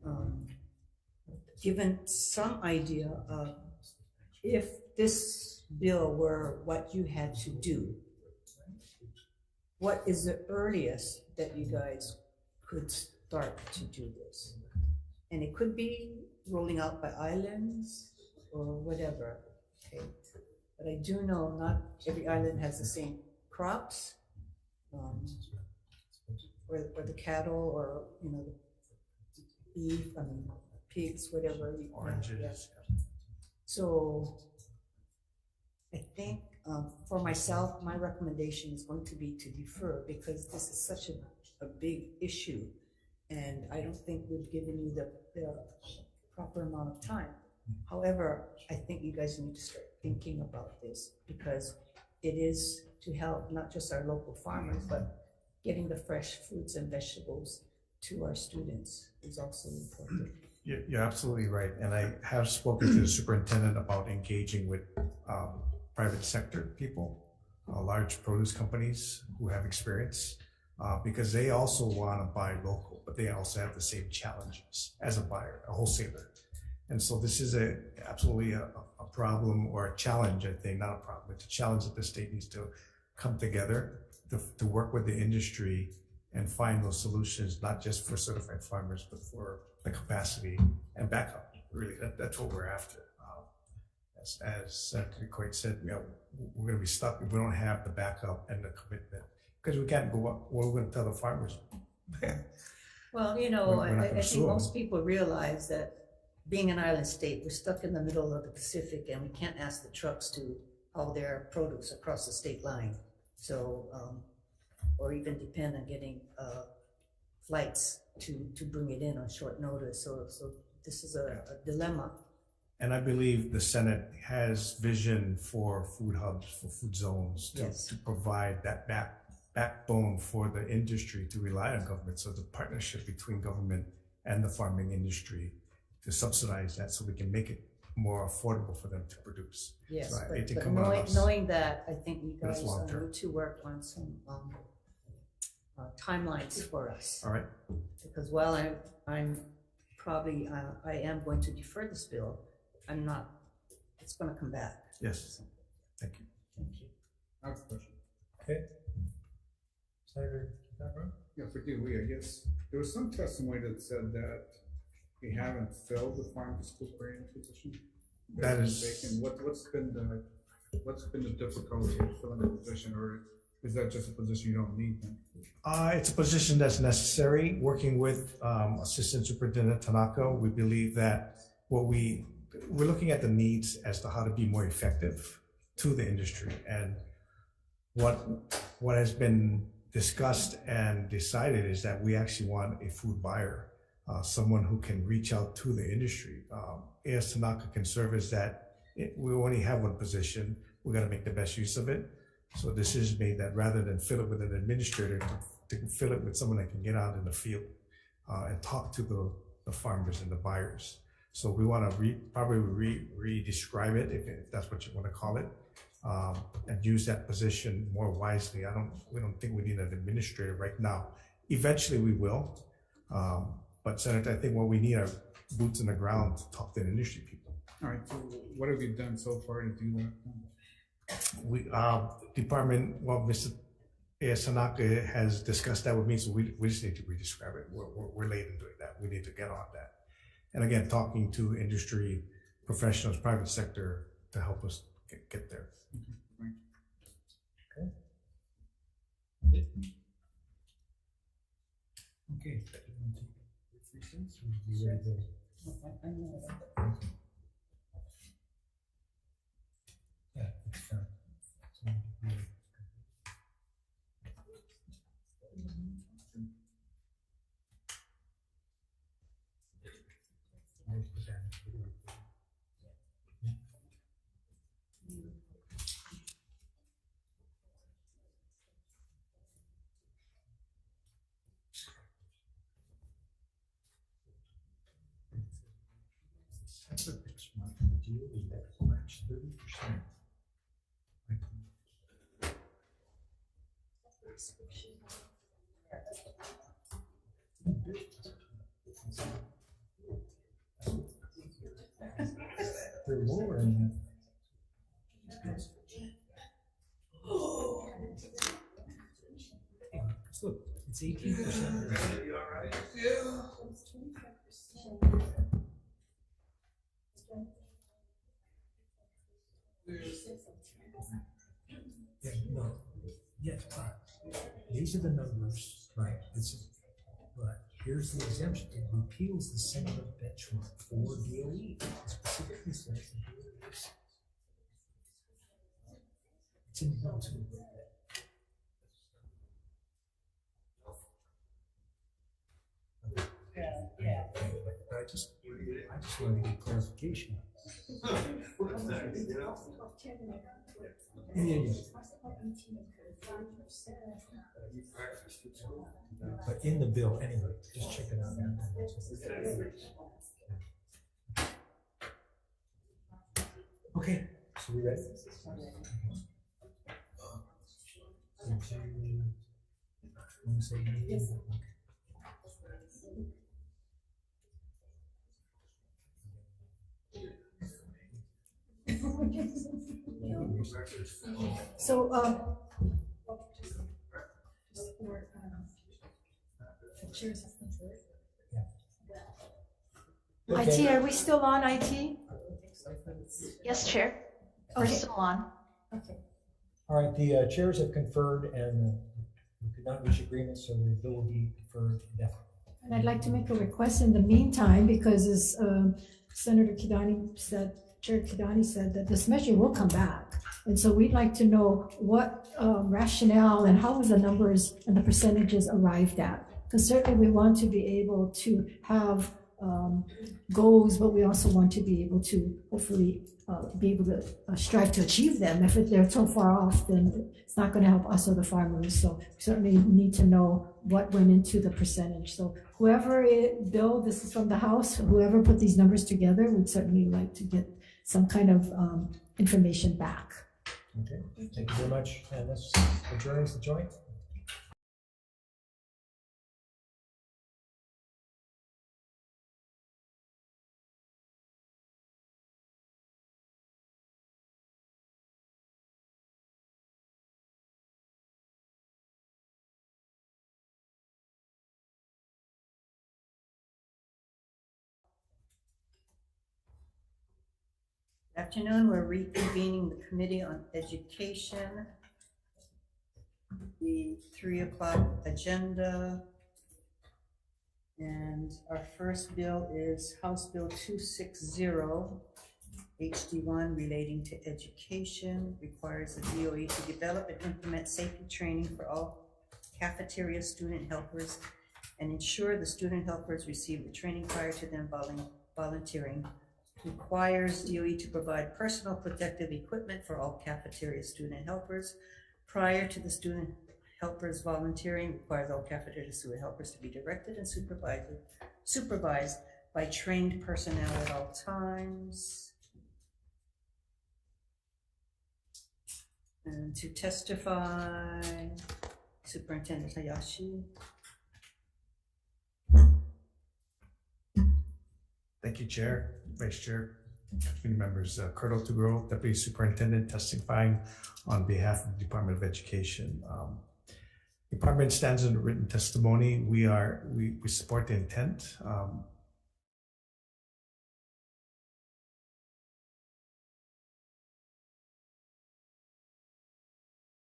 given some idea of if this bill were what you had to do, what is the earliest that you guys could start to do this? And it could be rolling out by islands or whatever, okay? But I do know not every island has the same crops, or the cattle, or, you know, beef, pigs, whatever. Oranges. Yeah. So I think for myself, my recommendation is going to be to defer, because this is such a big issue, and I don't think we've given you the proper amount of time. However, I think you guys need to start thinking about this, because it is to help not just our local farmers, but getting the fresh fruits and vegetables to our students is also important. You're absolutely right. And I have spoken to the superintendent about engaging with private sector people, large produce companies who have experience, because they also want to buy local, but they also have the same challenges as a buyer, a wholesaler. And so this is absolutely a problem, or a challenge, I think, not a problem. It's a challenge that the state needs to come together to work with the industry and find those solutions, not just for certified farmers, but for the capacity and backup. Really, that's what we're after. As Senator Coit said, we're going to be stuck if we don't have the backup and the commitment, because we can't go up. What are we going to tell the farmers? Well, you know, We're not I gonna sue think them. most people realize that being an island state, we're stuck in the middle of the Pacific, and we can't ask the trucks to haul their produce across the state line. So, or even depend on getting flights to bring it in on short notice. So this is a dilemma. And I believe the Senate has vision for food hubs, for food zones, to provide that backbone for the industry to rely on government. So the partnership between government and the farming industry to subsidize that so we can make it more affordable for them to produce. Yes, So but, it but come out of knowing, us. knowing that, I think you But it's guys long-term. need to work on some timelines for us. All right. Because while I'm probably, I am going to defer this bill, I'm not, it's gonna come back. Yes. Thank you. Thank you. I have a question. Okay. Senator Capron? Yeah, for DOE, I guess, there was some testimony that said that we haven't filled the farm to school coordinator position. That That's is- vacant. What's been the difficulty of filling the position, or is that just a position you don't need then? It's a position that's necessary. Working with Assistant Superintendent Tanaka, we believe that we're looking at the needs as to how to be more effective to the industry. And what has been discussed and decided is that we actually want a food buyer, someone who can reach out to the industry. AS Tanaka can serve as that. We only have one position. We got to make the best use of it. So decision made that rather than fill it with an administrator, to fill it with someone that can get out in the field and talk to the farmers and the buyers. So we want to probably re-describe it, if that's what you want to call it, and use that position more wisely. We don't think we need an administrator right now. Eventually we will, but Senator, I think what we need are boots on the ground to talk to the industry people. All right, so what have you done so far to do that? We, Mr. A.S. Tanaka has discussed that with me, so we just need to re-describe it. We're late in doing that. We need to get on that. And again, talking to industry professionals, private sector, to help us get there. Okay. You ready to- Yeah, it's fine. December next month, the deal is that match 30%. They're lowering. Look, it's 18%. You all right? Yeah, no, yes, but these are the numbers, right? But here's the exemption. It repeals the similar benchmark for DOE. It specifically says the DOE is. It's in the bill too. Yeah. I just wanted to get clarification. Yeah. But in the bill, anyway, just check it out. Okay, so we ready? So, IT, are we still on IT? Yes, Chair. We're Okay. still on. Okay. All right, the chairs have conferred and we could not reach agreement, so the bill will be deferred indefinitely. And I'd like to make a request in the meantime, because as Senator Kidani said, Chair Kidani said that this measure will come back. And so we'd like to know what rationale and how was the numbers and the percentages arrived at? Because certainly we want to be able to have goals, but we also want to be able to hopefully be able to strive to achieve them. If they're so far off, then it's not going to help us or the farmers. So we certainly need to know what went into the percentage. So whoever Bill, this is from the House, whoever put these numbers together, would certainly like to get some kind of information back. Okay, thank you very much. And this adjourns the joint. Afternoon, we're reconvening the Committee on Education. The 3 o'clock agenda. And our first bill is House Bill 260, HD1, relating to education, requires the DOE to develop and implement safety training for all cafeteria student helpers and ensure the student helpers receive the training prior to them volunteering. Requires DOE to provide personal protective equipment for all cafeteria student helpers prior to the student helpers volunteering. Requires all cafeteria student helpers to be directed and supervised by trained personnel at all times. And to testify, Superintendent Hayashi. Thank you, Chair, Vice Chair, committee members. Kurt Otuguro, Deputy Superintendent, testifying on behalf of the Department of Education. Department stands on the written testimony. We support the intent.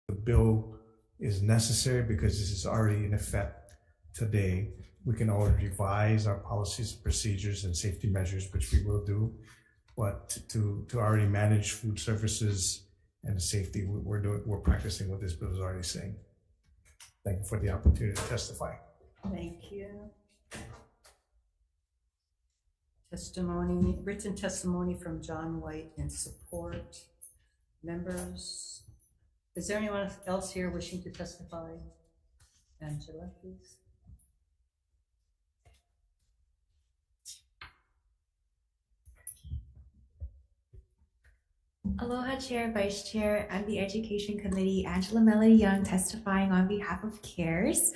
The bill is necessary because this is already in effect today. We can always revise our policies, procedures, and safety measures, which we will do. But to already manage food services and the safety, we're practicing what this bill is already saying. Thank you for the opportunity to testify. Thank you. Testimony, written testimony from John White in support. Members, is there anyone else here wishing to testify? Angela, please. Aloha Chair, Vice Chair, I'm the Education Committee, Angela Melody Young, testifying on behalf of CARES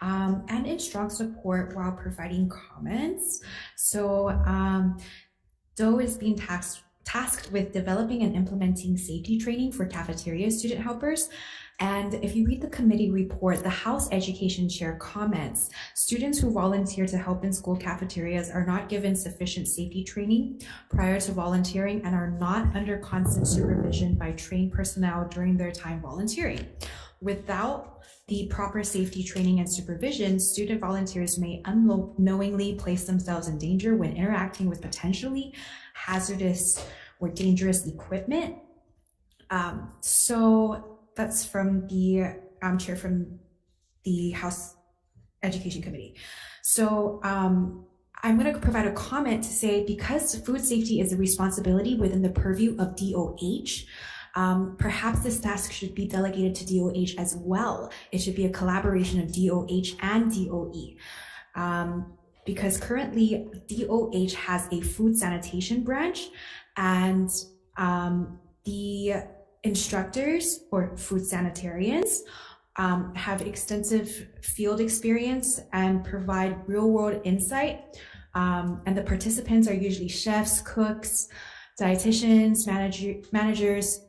and in strong support while providing comments. So DOE is being tasked with developing and implementing safety training for cafeteria student helpers. And if you read the committee report, the House Education Chair comments, students who volunteer to help in school cafeterias are not given sufficient safety training prior to volunteering and are not under constant supervision by trained personnel during their time volunteering. Without the proper safety training and supervision, student volunteers may unknowingly place themselves in danger when interacting with potentially hazardous or dangerous equipment. So that's from the chair from the House Education Committee. So I'm going to provide a comment to say, because food safety is a responsibility within the purview of DOH, perhaps this task should be delegated to DOH as well. It should be a collaboration of DOH and DOE. Because currently DOH has a food sanitation branch, and the instructors or food sanitarians have extensive field experience and provide real-world insight. And the participants are usually chefs, cooks, dietitians, managers,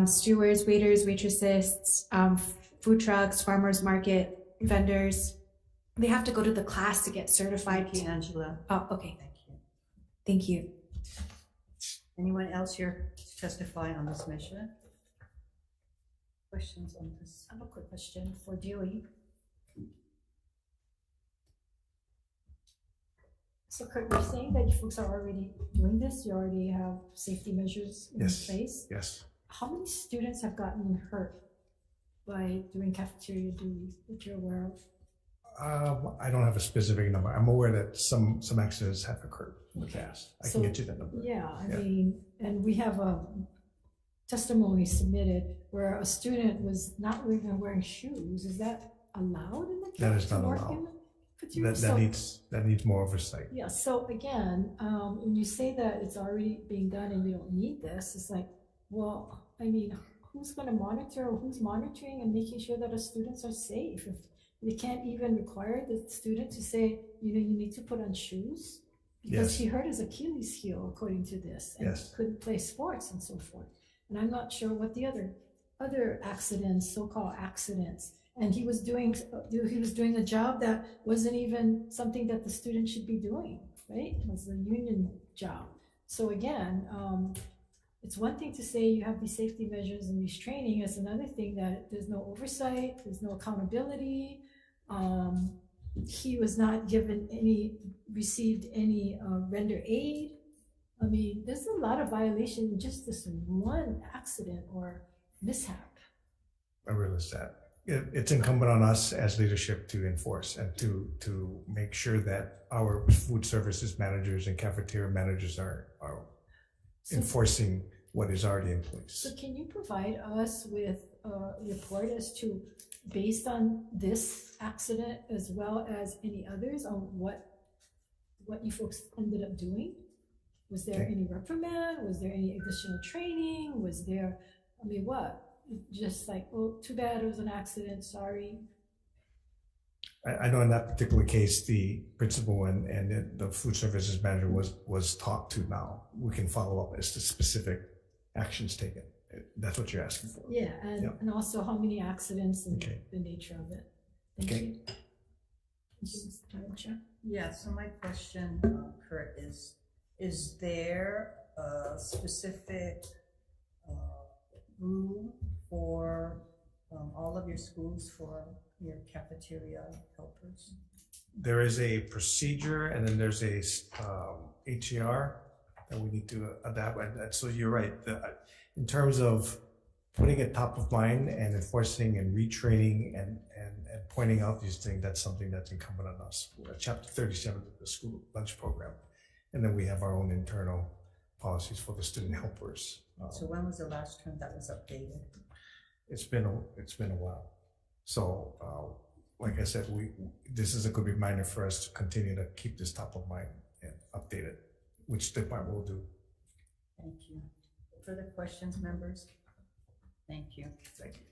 stewards, waiters, waitresses, food trucks, farmers market, vendors. They have to go to the class to get certified. Thank you, Angela. Oh, okay. Thank you. Thank you. Anyone else here to testify on this measure? Questions on this? I have a quick question for DOE. So Kurt, you're saying that you folks are already doing this? You already have safety measures in place? Yes. How many students have gotten hurt by doing cafeteria duty that you're aware of? I don't have a specific number. I'm aware that some accidents have occurred in the past. I can get you that number. Yeah, I mean, and we have a testimony submitted where a student was not even wearing shoes. Is that allowed in the That camp is to not work allowed. in the cafeteria? That needs more oversight. Yeah, so again, when you say that it's already being done and you don't need this, it's like, well, I mean, who's gonna monitor or who's monitoring and making sure that our students are safe? If they can't even require the student to say, you know, you need to put on shoes? Because Yes. he hurt his Achilles heel, according to this, and Yes. couldn't play sports and so forth. And I'm not sure what the other accidents, so-called accidents, and he was doing a job that wasn't even something that the student should be doing, right? It was a union job. So again, it's one thing to say you have these safety measures and these training. It's another thing that there's no oversight, there's no accountability. He was not received any render aid. I mean, there's a lot of violation in just this one accident or mishap. I realize that. It's incumbent on us as leadership to enforce and to make sure that our food services managers and cafeteria managers are enforcing what is already in place. So can you provide us with a report as to, based on this accident as well as any others, on what you folks ended up doing? Was there any reprimand? Was there any additional training? Was there, I mean, what? Just like, oh, too bad it was an accident, sorry. I know in that particular case, the principal and the food services manager was talked to now. We can follow up as to specific actions taken. That's what you're asking for. Yeah, and also how many accidents and the nature of it. Thank you. Thank you, Madam Chair. Yeah, so my question, Kurt, is there a specific rule for all of your schools for your cafeteria helpers? There is a procedure, and then there's a HER that we need to adapt. And so you're right. In terms of putting it top of mind and enforcing and retraining and pointing out these things, that's something that's incumbent on us. Chapter 37 of the school lunch program. And then we have our own internal policies for the student helpers. So when was the last term that was updated? It's been a while. So like I said, this is a good reminder for us to continue to keep this top of mind and update it, which the department will do. Thank you. Further questions, members? Thank you. Thank you.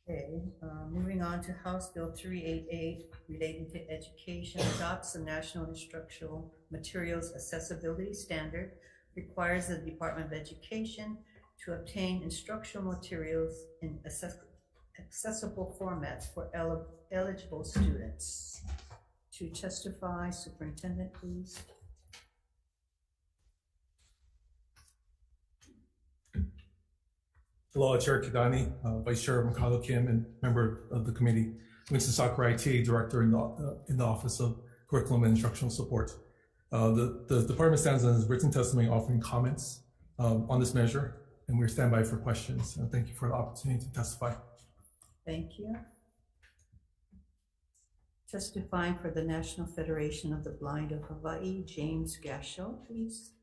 Okay, moving on to House Bill 388 relating to education, adopts the National Instructional Materials Accessibility Standard, requires the Department of Education to obtain instructional materials in accessible formats for eligible students. To testify, Superintendent, please. Hello, Chair Kidani, Vice Chair Mikado Kim, and member of the committee. Winston Sakurai, TA Director in the Office of Curriculum and Instructional Support. The department stands on its written testimony offering comments on this measure, and we're standby for questions. Thank you for the opportunity to testify. Thank you. Testifying for the National Federation of the Blind of Hawaii, James Gasho, please.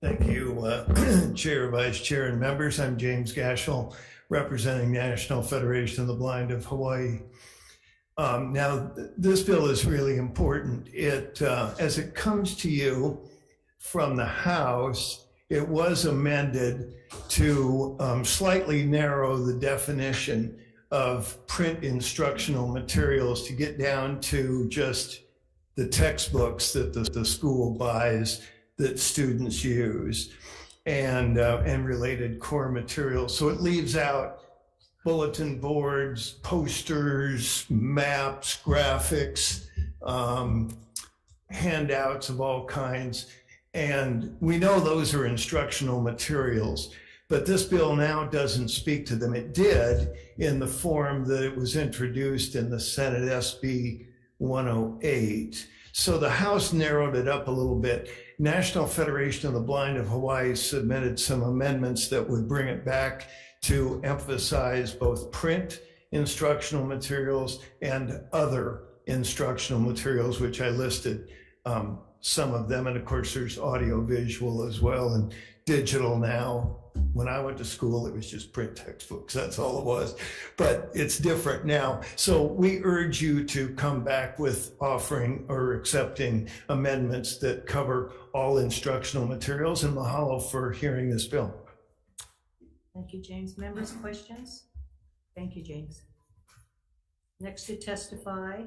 Thank you, Chair, Vice Chair, and members. I'm James Gashel, representing National Federation of the Blind of Hawaii. Now, this bill is really important. As it comes to you from the House, it was amended to slightly narrow the definition of print instructional materials to get down to just the textbooks that the school buys that students use and related core materials. So it leaves out bulletin boards, posters, maps, graphics, handouts of all kinds. And we know those are instructional materials, but this bill now doesn't speak to them. It did in the form that it was introduced in the Senate SB 108. So the House narrowed it up a little bit. National Federation of the Blind of Hawaii submitted some amendments that would bring it back to emphasize both print instructional materials and other instructional materials, which I listed some of them. And of course, there's audio visual as well and digital now. When I went to school, it was just print textbooks. That's all it was. But it's different now. So we urge you to come back with offering or accepting amendments that cover all instructional materials. And mahalo for hearing this bill. Thank you, James. Members, questions? Thank you, James. Next to testify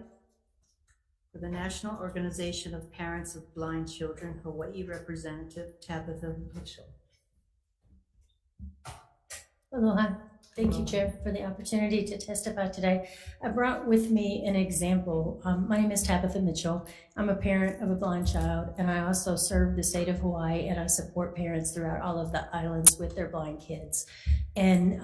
for the National Organization of Parents of Blind Children, Hawaii Representative Tabitha Mitchell. Aloha. Thank you, Chair, for the opportunity to testify today. I brought with me an example. My name is Tabitha Mitchell. I'm a parent of a blind child, and I also serve the state of Hawaii, and I support parents throughout all of the islands with their blind kids. And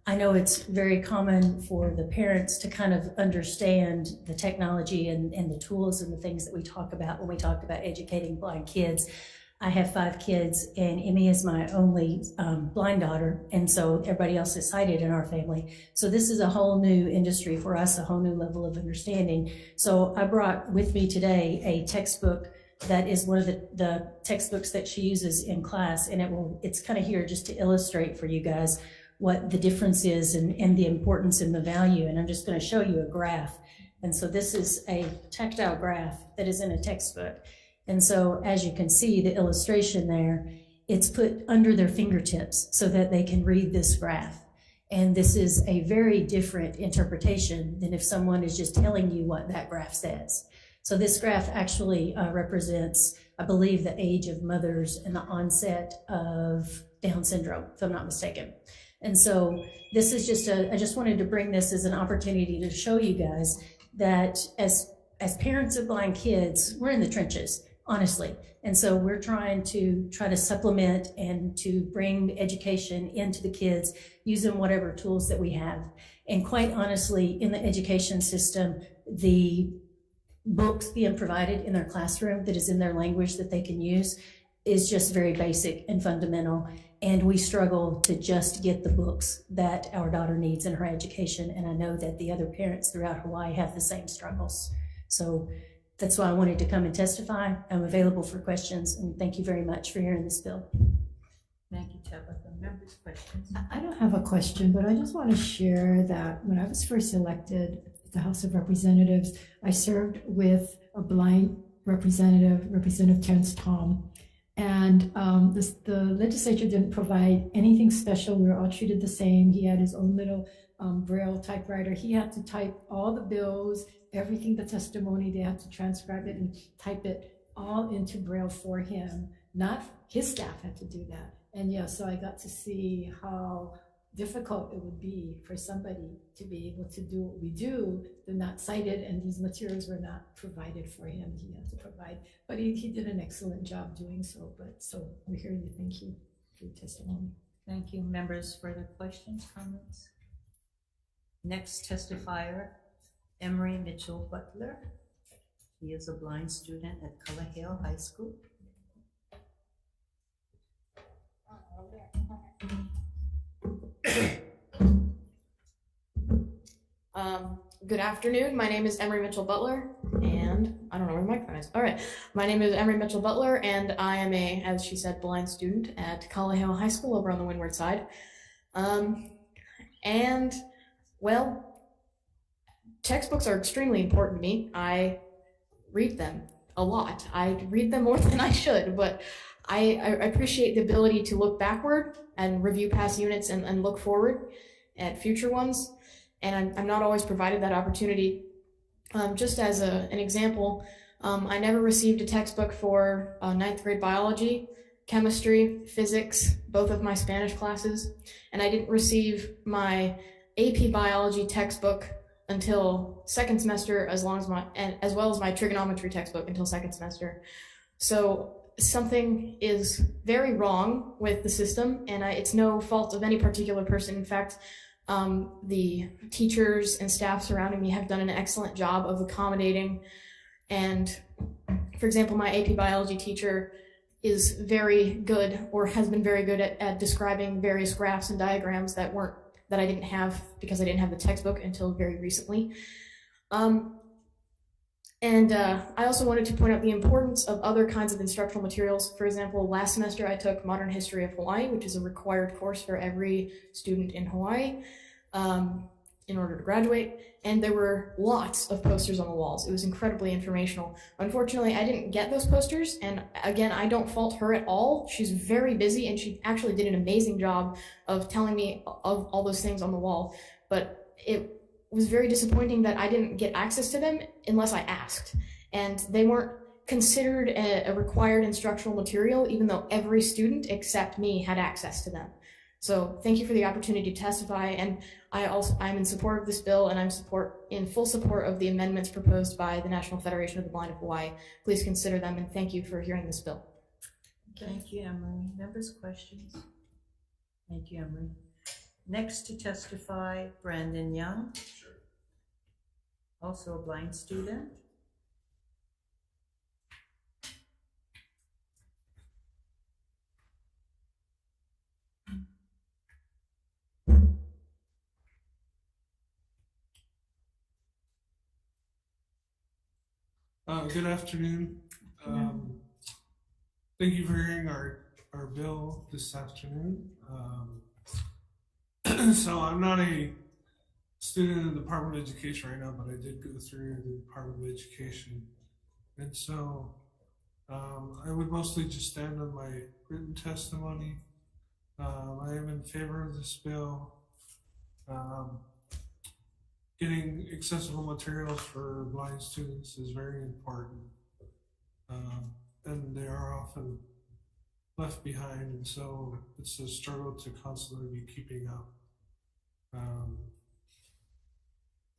I know it's very common for the parents to kind of understand the technology and the tools and the things that we talk about when we talk about educating blind kids. I have 5 kids, and Emmy is my only blind daughter, and so everybody else is sighted in our family. So this is a whole new industry for us, a whole new level of understanding. So I brought with me today a textbook that is one of the textbooks that she uses in class, and it's kind of here just to illustrate for you guys what the difference is and the importance and the value. And I'm just going to show you a graph. And so this is a tactile graph that is in a textbook. And so as you can see, the illustration there, it's put under their fingertips so that they can read this graph. And this is a very different interpretation than if someone is just telling you what that graph says. So this graph actually represents, I believe, the age of mothers and the onset of Down syndrome, if I'm not mistaken. And so this is just I just wanted to bring this as an opportunity to show you guys that as parents of blind kids, we're in the trenches, honestly. And so we're trying to supplement and to bring education into the kids using whatever tools that we have. And quite honestly, in the education system, the books being provided in their classroom that is in their language that they can use is just very basic and fundamental. And we struggle to just get the books that our daughter needs in her education. And I know that the other parents throughout Hawaii have the same struggles. So that's why I wanted to come and testify. I'm available for questions, and thank you very much for hearing this bill. Thank you, Tabitha. Members, questions? I don't have a question, but I just want to share that when I was first elected to the House of Representatives, I served with a blind representative, Representative Terrence Tom. And the legislature didn't provide anything special. We were all treated the same. He had his own little Braille typewriter. He had to type all the bills, everything, the testimony. They had to transcribe it and type it all into Braille for him. Not his staff had to do that. And yeah, so I got to see how difficult it would be for somebody to be able to do what we do. They're not sighted, and these materials were not provided for him. He had to provide, but he did an excellent job doing so. But so we're here to thank you for your testimony. Thank you. Members, further questions, comments? Next testifier, Emery Mitchell Butler. He is a blind student at Kalaheo High School. Good afternoon. My name is Emery Mitchell Butler, and I don't know where the microphone is. All right. My name is Emery Mitchell Butler, and I am a, as she said, blind student at Kalaheo High School over on the windward side. And, well, textbooks are extremely important to me. I read them a lot. I read them more than I should, but I appreciate the ability to look backward and review past units and look forward at future ones. And I'm not always provided that opportunity. Just as an example, I never received a textbook for 9th grade biology, chemistry, physics, both of my Spanish classes, and I didn't receive my AP biology textbook until second semester, as well as my trigonometry textbook until second semester. So something is very wrong with the system, and it's no fault of any particular person. In fact, the teachers and staff surrounding me have done an excellent job of accommodating. And for example, my AP biology teacher is very good, or has been very good at describing various graphs and diagrams that I didn't have because I didn't have the textbook until very recently. I also wanted to point out the importance of other kinds of instructional materials. For example, last semester I took Modern History of Hawaii, which is a required course for every student in Hawaii in order to graduate, and there were lots of posters on the walls. It was incredibly informational. Unfortunately, I didn't get those posters, and again, I don't fault her at all. She's very busy, and she actually did an amazing job of telling me of all those things on the wall, but it was very disappointing that I didn't get access to them unless I asked. And they weren't considered a required instructional material, even though every student except me had access to them. So thank you for the opportunity to testify. And I'm in support of this bill, and I'm in full support of the amendments proposed by the National Federation of the Blind of Hawaii. Please consider them, and thank you for hearing this bill. Thank you, Emery. Members, questions? Thank you, Emery. Next to testify, Brandon Young, also a blind student. Good afternoon. Thank you for hearing our bill this afternoon. So I'm not a student in the Department of Education right now, but I did go through the Department of Education. And so I would mostly just stand on my written testimony. I am in favor of this bill. Getting accessible materials for blind students is very important. And they are often left behind, and so it's a struggle to constantly be keeping up.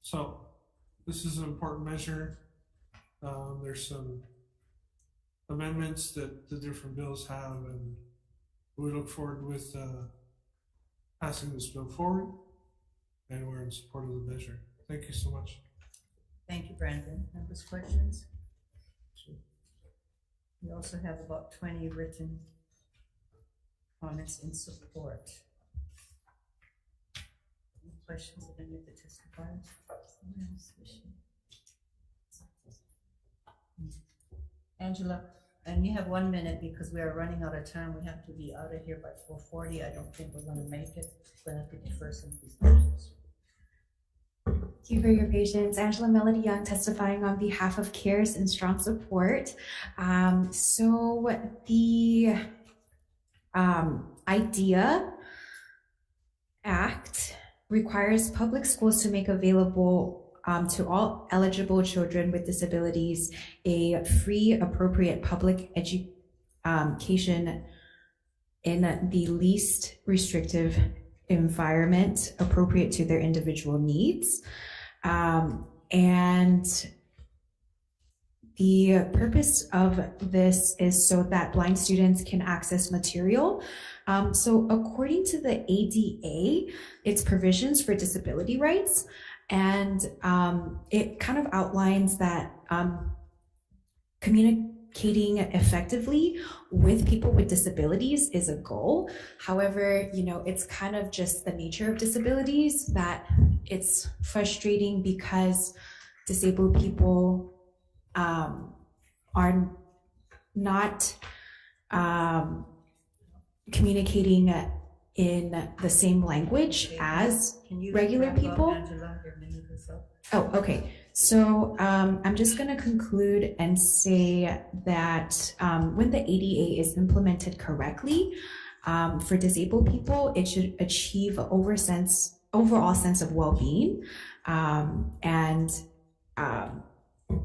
So this is an important measure. There's some amendments that the different bills have, and we look forward with passing this bill forward, and we're in support of the measure. Thank you so much. Thank you, Brandon. Members, questions? We also have about 20 written comments in support. Any questions of any of the testifiers? Angela, and you have 1 minute because we are running out of time. We have to be out of here by 4:40. I don't think we're going to make it. We're going to have to defer some of these questions. Thank you for your patience. Angela Melody Young testifying on behalf of CARES and Strong Support. So the IDEA Act requires public schools to make available to all eligible children with disabilities a free, appropriate public education in the least restrictive environment appropriate to their individual needs. And the purpose of this is so that blind students can access material. So according to the ADA, it's provisions for disability rights, and it kind of outlines that communicating effectively with people with disabilities is a goal. However, it's kind of just the nature of disabilities that it's frustrating because disabled people are not communicating in the same language as regular people. Oh, okay. So I'm just going to conclude and say that when the ADA is implemented correctly for disabled people, it should achieve overall sense of well-being,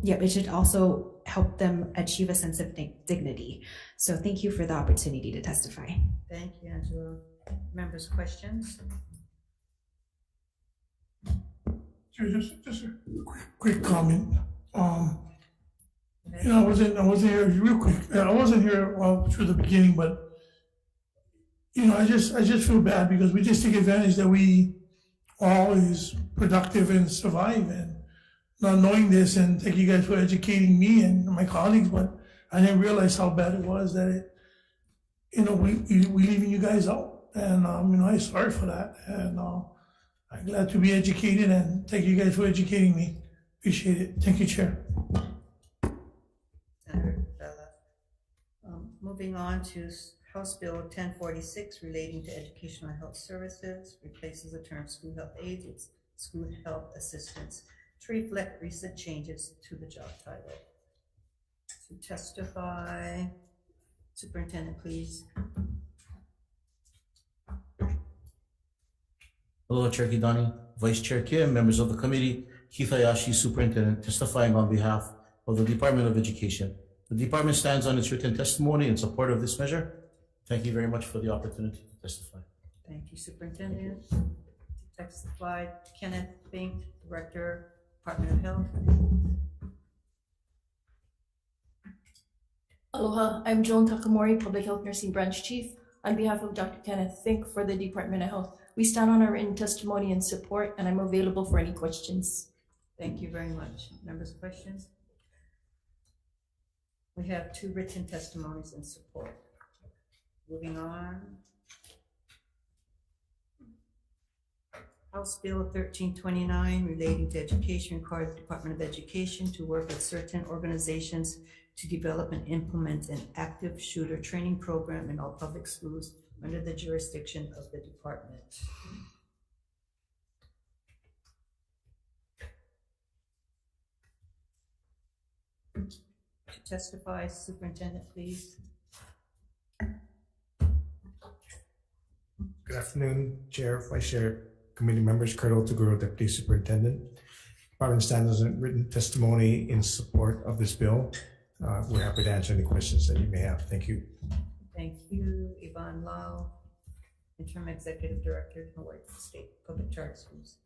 it should also help them achieve a sense of dignity. So thank you for the opportunity to testify. Thank you, Angela. Members, questions? Sure, just a quick comment. I wasn't here real quick. I wasn't here through the beginning, but I just feel bad because we just take advantage that we are always productive and survive, and not knowing this. And thank you guys for educating me and my colleagues, but I didn't realize how bad it was that we leaving you guys out, and I'm sorry for that, and I'm glad to be educated, and thank you guys for educating me. Appreciate it. Thank you, Chair. Senator Bella. Moving on to House Bill 1046 relating to educational health services, replaces the term school health aides with school health assistants to reflect recent changes to the job title. To testify, Superintendent, please. Hello, Chair Kidani, Vice Chair Kim, members of the committee, Keith Hayashi, Superintendent, testifying on behalf of the Department of Education. The department stands on its written testimony in support of this measure. Thank you very much for the opportunity to testify. Thank you, Superintendent. To testify, Kenneth Fink, Director, Department of Health. Aloha, I'm Joan Takamori, Public Health Nursing Branch Chief. On behalf of Dr. Kenneth Fink for the Department of Health, we stand on our written testimony and support, and I'm available for any questions. Thank you very much. Members, questions? We have 2 written testimonies in support. Moving on. House Bill 1329 relating to education requires the Department of Education to work with certain organizations to develop and implement an active shooter training program in all public schools under the jurisdiction of the department. To testify, Superintendent, please. Good afternoon, Chair, Vice Chair, committee members, Kurt Otaguro, Deputy Superintendent. Department stands on written testimony in support of this bill. We're happy to answer any questions that you may have. Thank you. Thank you, Yvonne Lau, Interim Executive Director, Hawaii State Public Charter Schools.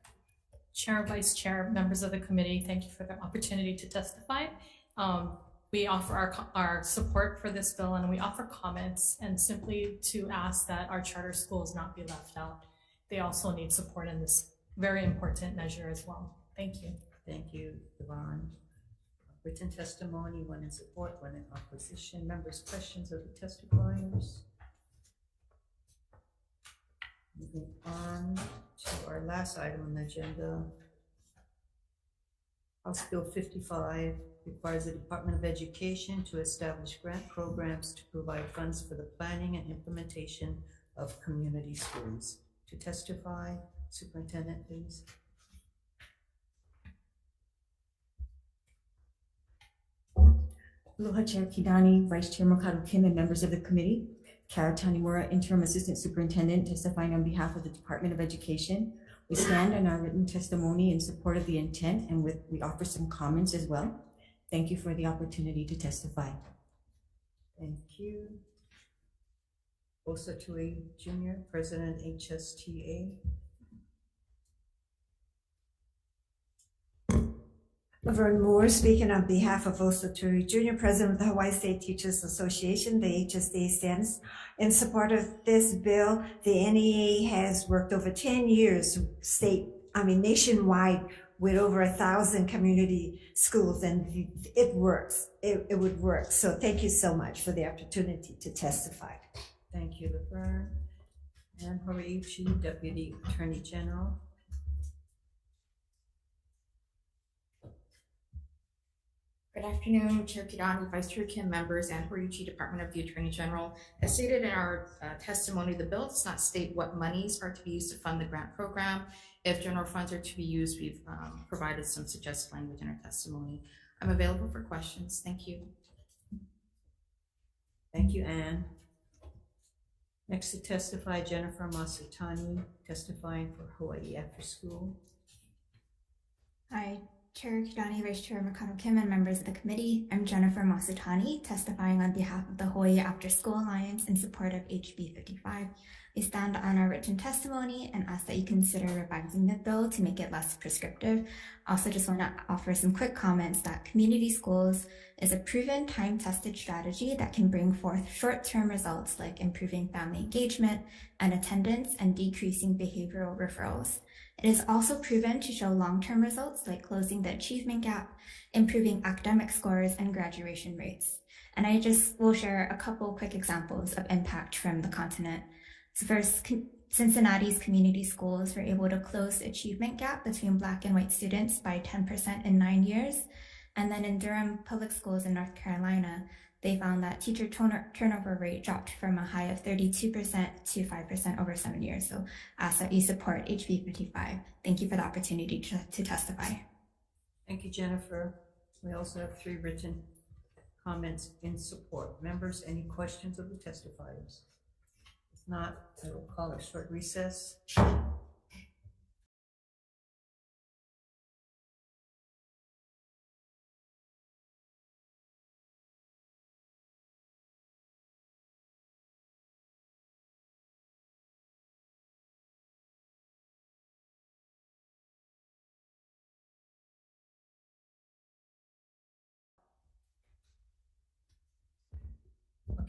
Chair, Vice Chair, members of the committee, thank you for the opportunity to testify. We offer our support for this bill, and we offer comments, and simply to ask that our charter schools not be left out. They also need support in this very important measure as well. Thank you. Thank you, Yvonne. Written testimony, 1 in support, 1 in opposition. Members, questions of the testifiers? Moving on to our last item on the agenda. House Bill 55 requires the Department of Education to establish grant programs to provide funds for the planning and implementation of community schools. To testify, Superintendent, please. Aloha, Chair Kidani, Vice Chair Makoto Kim, and members of the committee. Kara Tanimura, Interim Assistant Superintendent, testifying on behalf of the Department of Education. We stand on our written testimony in support of the intent, and we offer some comments as well. Thank you for the opportunity to testify. Thank you. Osa Tui Jr., President HSTA. Laverne Moore, speaking on behalf of Osa Tui Jr., President of the Hawaii State Teachers Association. The HSTA stands in support of this bill. The NEA has worked over 10 years nationwide with over 1,000 community schools, and it works. It would work. So thank you so much for the opportunity to testify. Thank you, Laverne. And Horiuchi, Deputy Attorney General. Good afternoon, Chair Kidani, Vice Chair Kim, members, and Horiuchi, Department of the Attorney General. As stated in our testimony, the bill does not state what monies are to be used to fund the grant program. If general funds are to be used, we've provided some suggested language in our testimony. I'm available for questions. Thank you. Thank you, Anne. Next to testify, Jennifer Masutani, testifying for Hawaii After School. Hi, Chair Kidani, Vice Chair Makoto Kim, and members of the committee. I'm Jennifer Masutani, testifying on behalf of the Hawaii After School Alliance in support of HB 55. We stand on our written testimony and ask that you consider revising the bill to make it less prescriptive. Also just want to offer some quick comments that community schools is a proven time-tested strategy that can bring forth short-term results like improving family engagement and attendance and decreasing behavioral referrals. It is also proven to show long-term results like closing the achievement gap, improving academic scores, and graduation rates. And I just will share a couple quick examples of impact from the continent. So first, Cincinnati's community schools were able to close the achievement gap between Black and white students by 10% in 9 years. And then in Durham Public Schools in North Carolina, they found that teacher turnover rate dropped from a high of 32% to 5% over 7 years. So ask that you support HB 55. Thank you for the opportunity to testify. Thank you, Jennifer. We also have 3 written comments in support. Members, any questions of the testifiers? If not, I will call a short recess.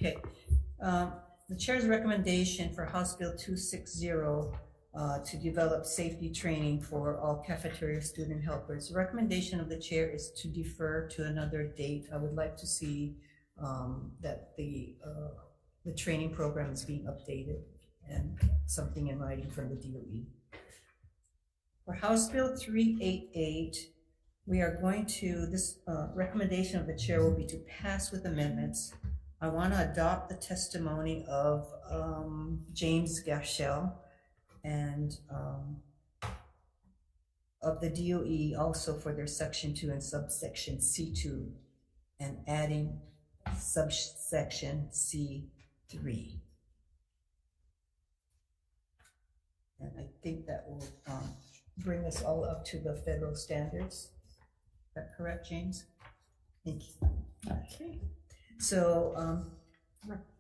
Okay, the chair's recommendation for House Bill 260 to develop safety training for all cafeteria student helpers. The recommendation of the chair is to defer to another date. I would like to see that the training program is being updated and something in writing from the DOE. For House Bill 388, we are going to, this recommendation of the chair will be to pass with amendments. I want to adopt the testimony of James Gashel and of the DOE also for their section 2 and subsection C2 and adding subsection C3. And I think that will bring us all up to the federal standards. Is that correct, James? Thank you. Okay. So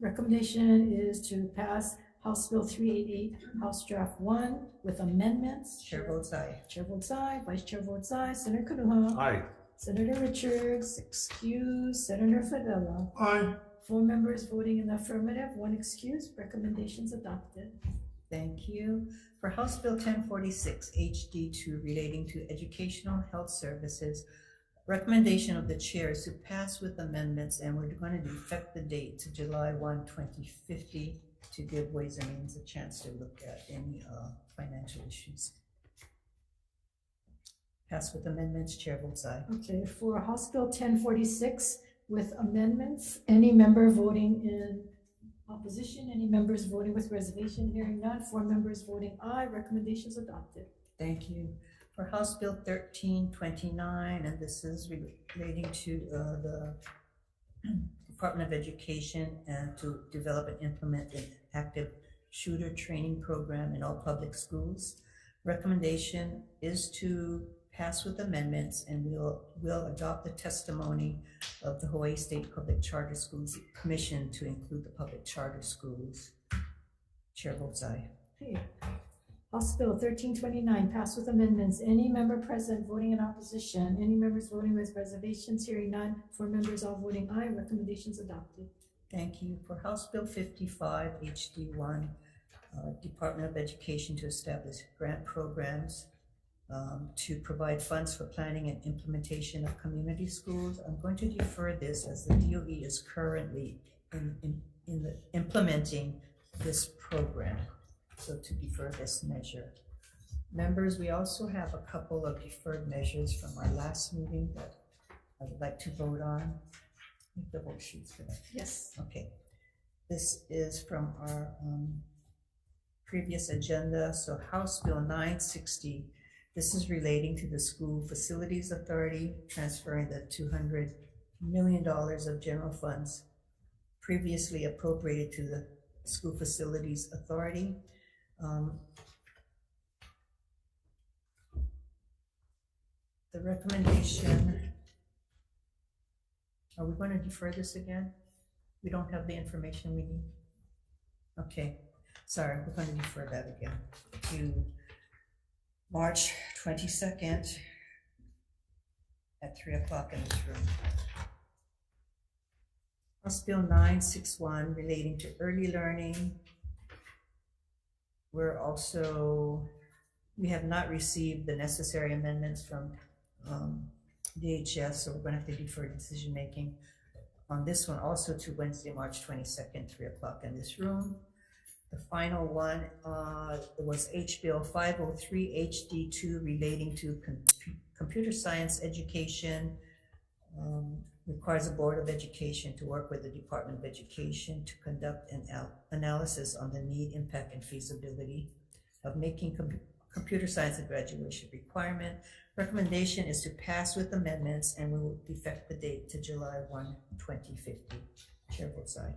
recommendation is to pass House Bill 388, House Draft 1 with amendments. Chair votes aye. Chair votes aye. Vice Chair votes aye. Senator Kanuha. Aye. Senator Richards, excused. Senator Fadella. Aye. 4 members voting in the affirmative, 1 excused. Recommendations adopted. Thank you. For House Bill 1046 HD2 relating to educational health services, recommendation of the chair is to pass with amendments, and we're going to defect the date to July 1, 2050 to give Ways and Means a chance to look at any financial issues. Pass with amendments, chair votes aye. Okay, for House Bill 1046 with amendments, any member voting in opposition, any members voting with reservation, hearing none, 4 members voting aye, recommendations adopted. Thank you. For House Bill 1329, and this is relating to the Department of Education and to develop and implement an active shooter training program in all public schools. Recommendation is to pass with amendments, and we'll adopt the testimony of the Hawaii State Public Charter Schools Commission to include the public charter schools. Chair votes aye. Okay. House Bill 1329, passed with amendments. Any member present voting in opposition, any members voting with reservations, hearing none, 4 members all voting aye, recommendations adopted. Thank you. For House Bill 55 HD1, Department of Education to establish grant programs to provide funds for planning and implementation of community schools. I'm going to defer this as the DOE is currently implementing this program. So to defer this measure. Members, we also have a couple of deferred measures from our last meeting that I would like to vote on. The vote sheets for that. Yes. Okay. This is from our previous agenda. So House Bill 960, this is relating to the School Facilities Authority, transferring the $200 million of general funds previously appropriated to the School Facilities Authority. The recommendation, are we going to defer this again? We don't have the information we need. Okay, sorry, we're going to defer that again to March 22nd at 3 o'clock in this room. House Bill 961 relating to early learning. We're also We have not received the necessary amendments from DHS, so we're going to have to defer decision-making on this one also to Wednesday, March 22nd, 3 o'clock in this room. The final one was H Bill 503 HD2 relating to computer science education. Requires the Board of Education to work with the Department of Education to conduct an analysis on the need, impact, and feasibility of making computer science a graduation requirement. Recommendation is to pass with amendments, and we will effect the date to July 1, 2050. Chair votes aye.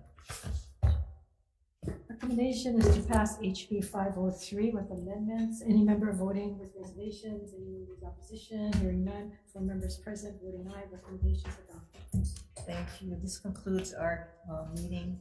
Recommendation is to pass HB 503 with amendments. Any member voting with reservations, any members opposition, hearing none. 4 members present, voting aye, recommendation is adopted. Thank you. This concludes our meeting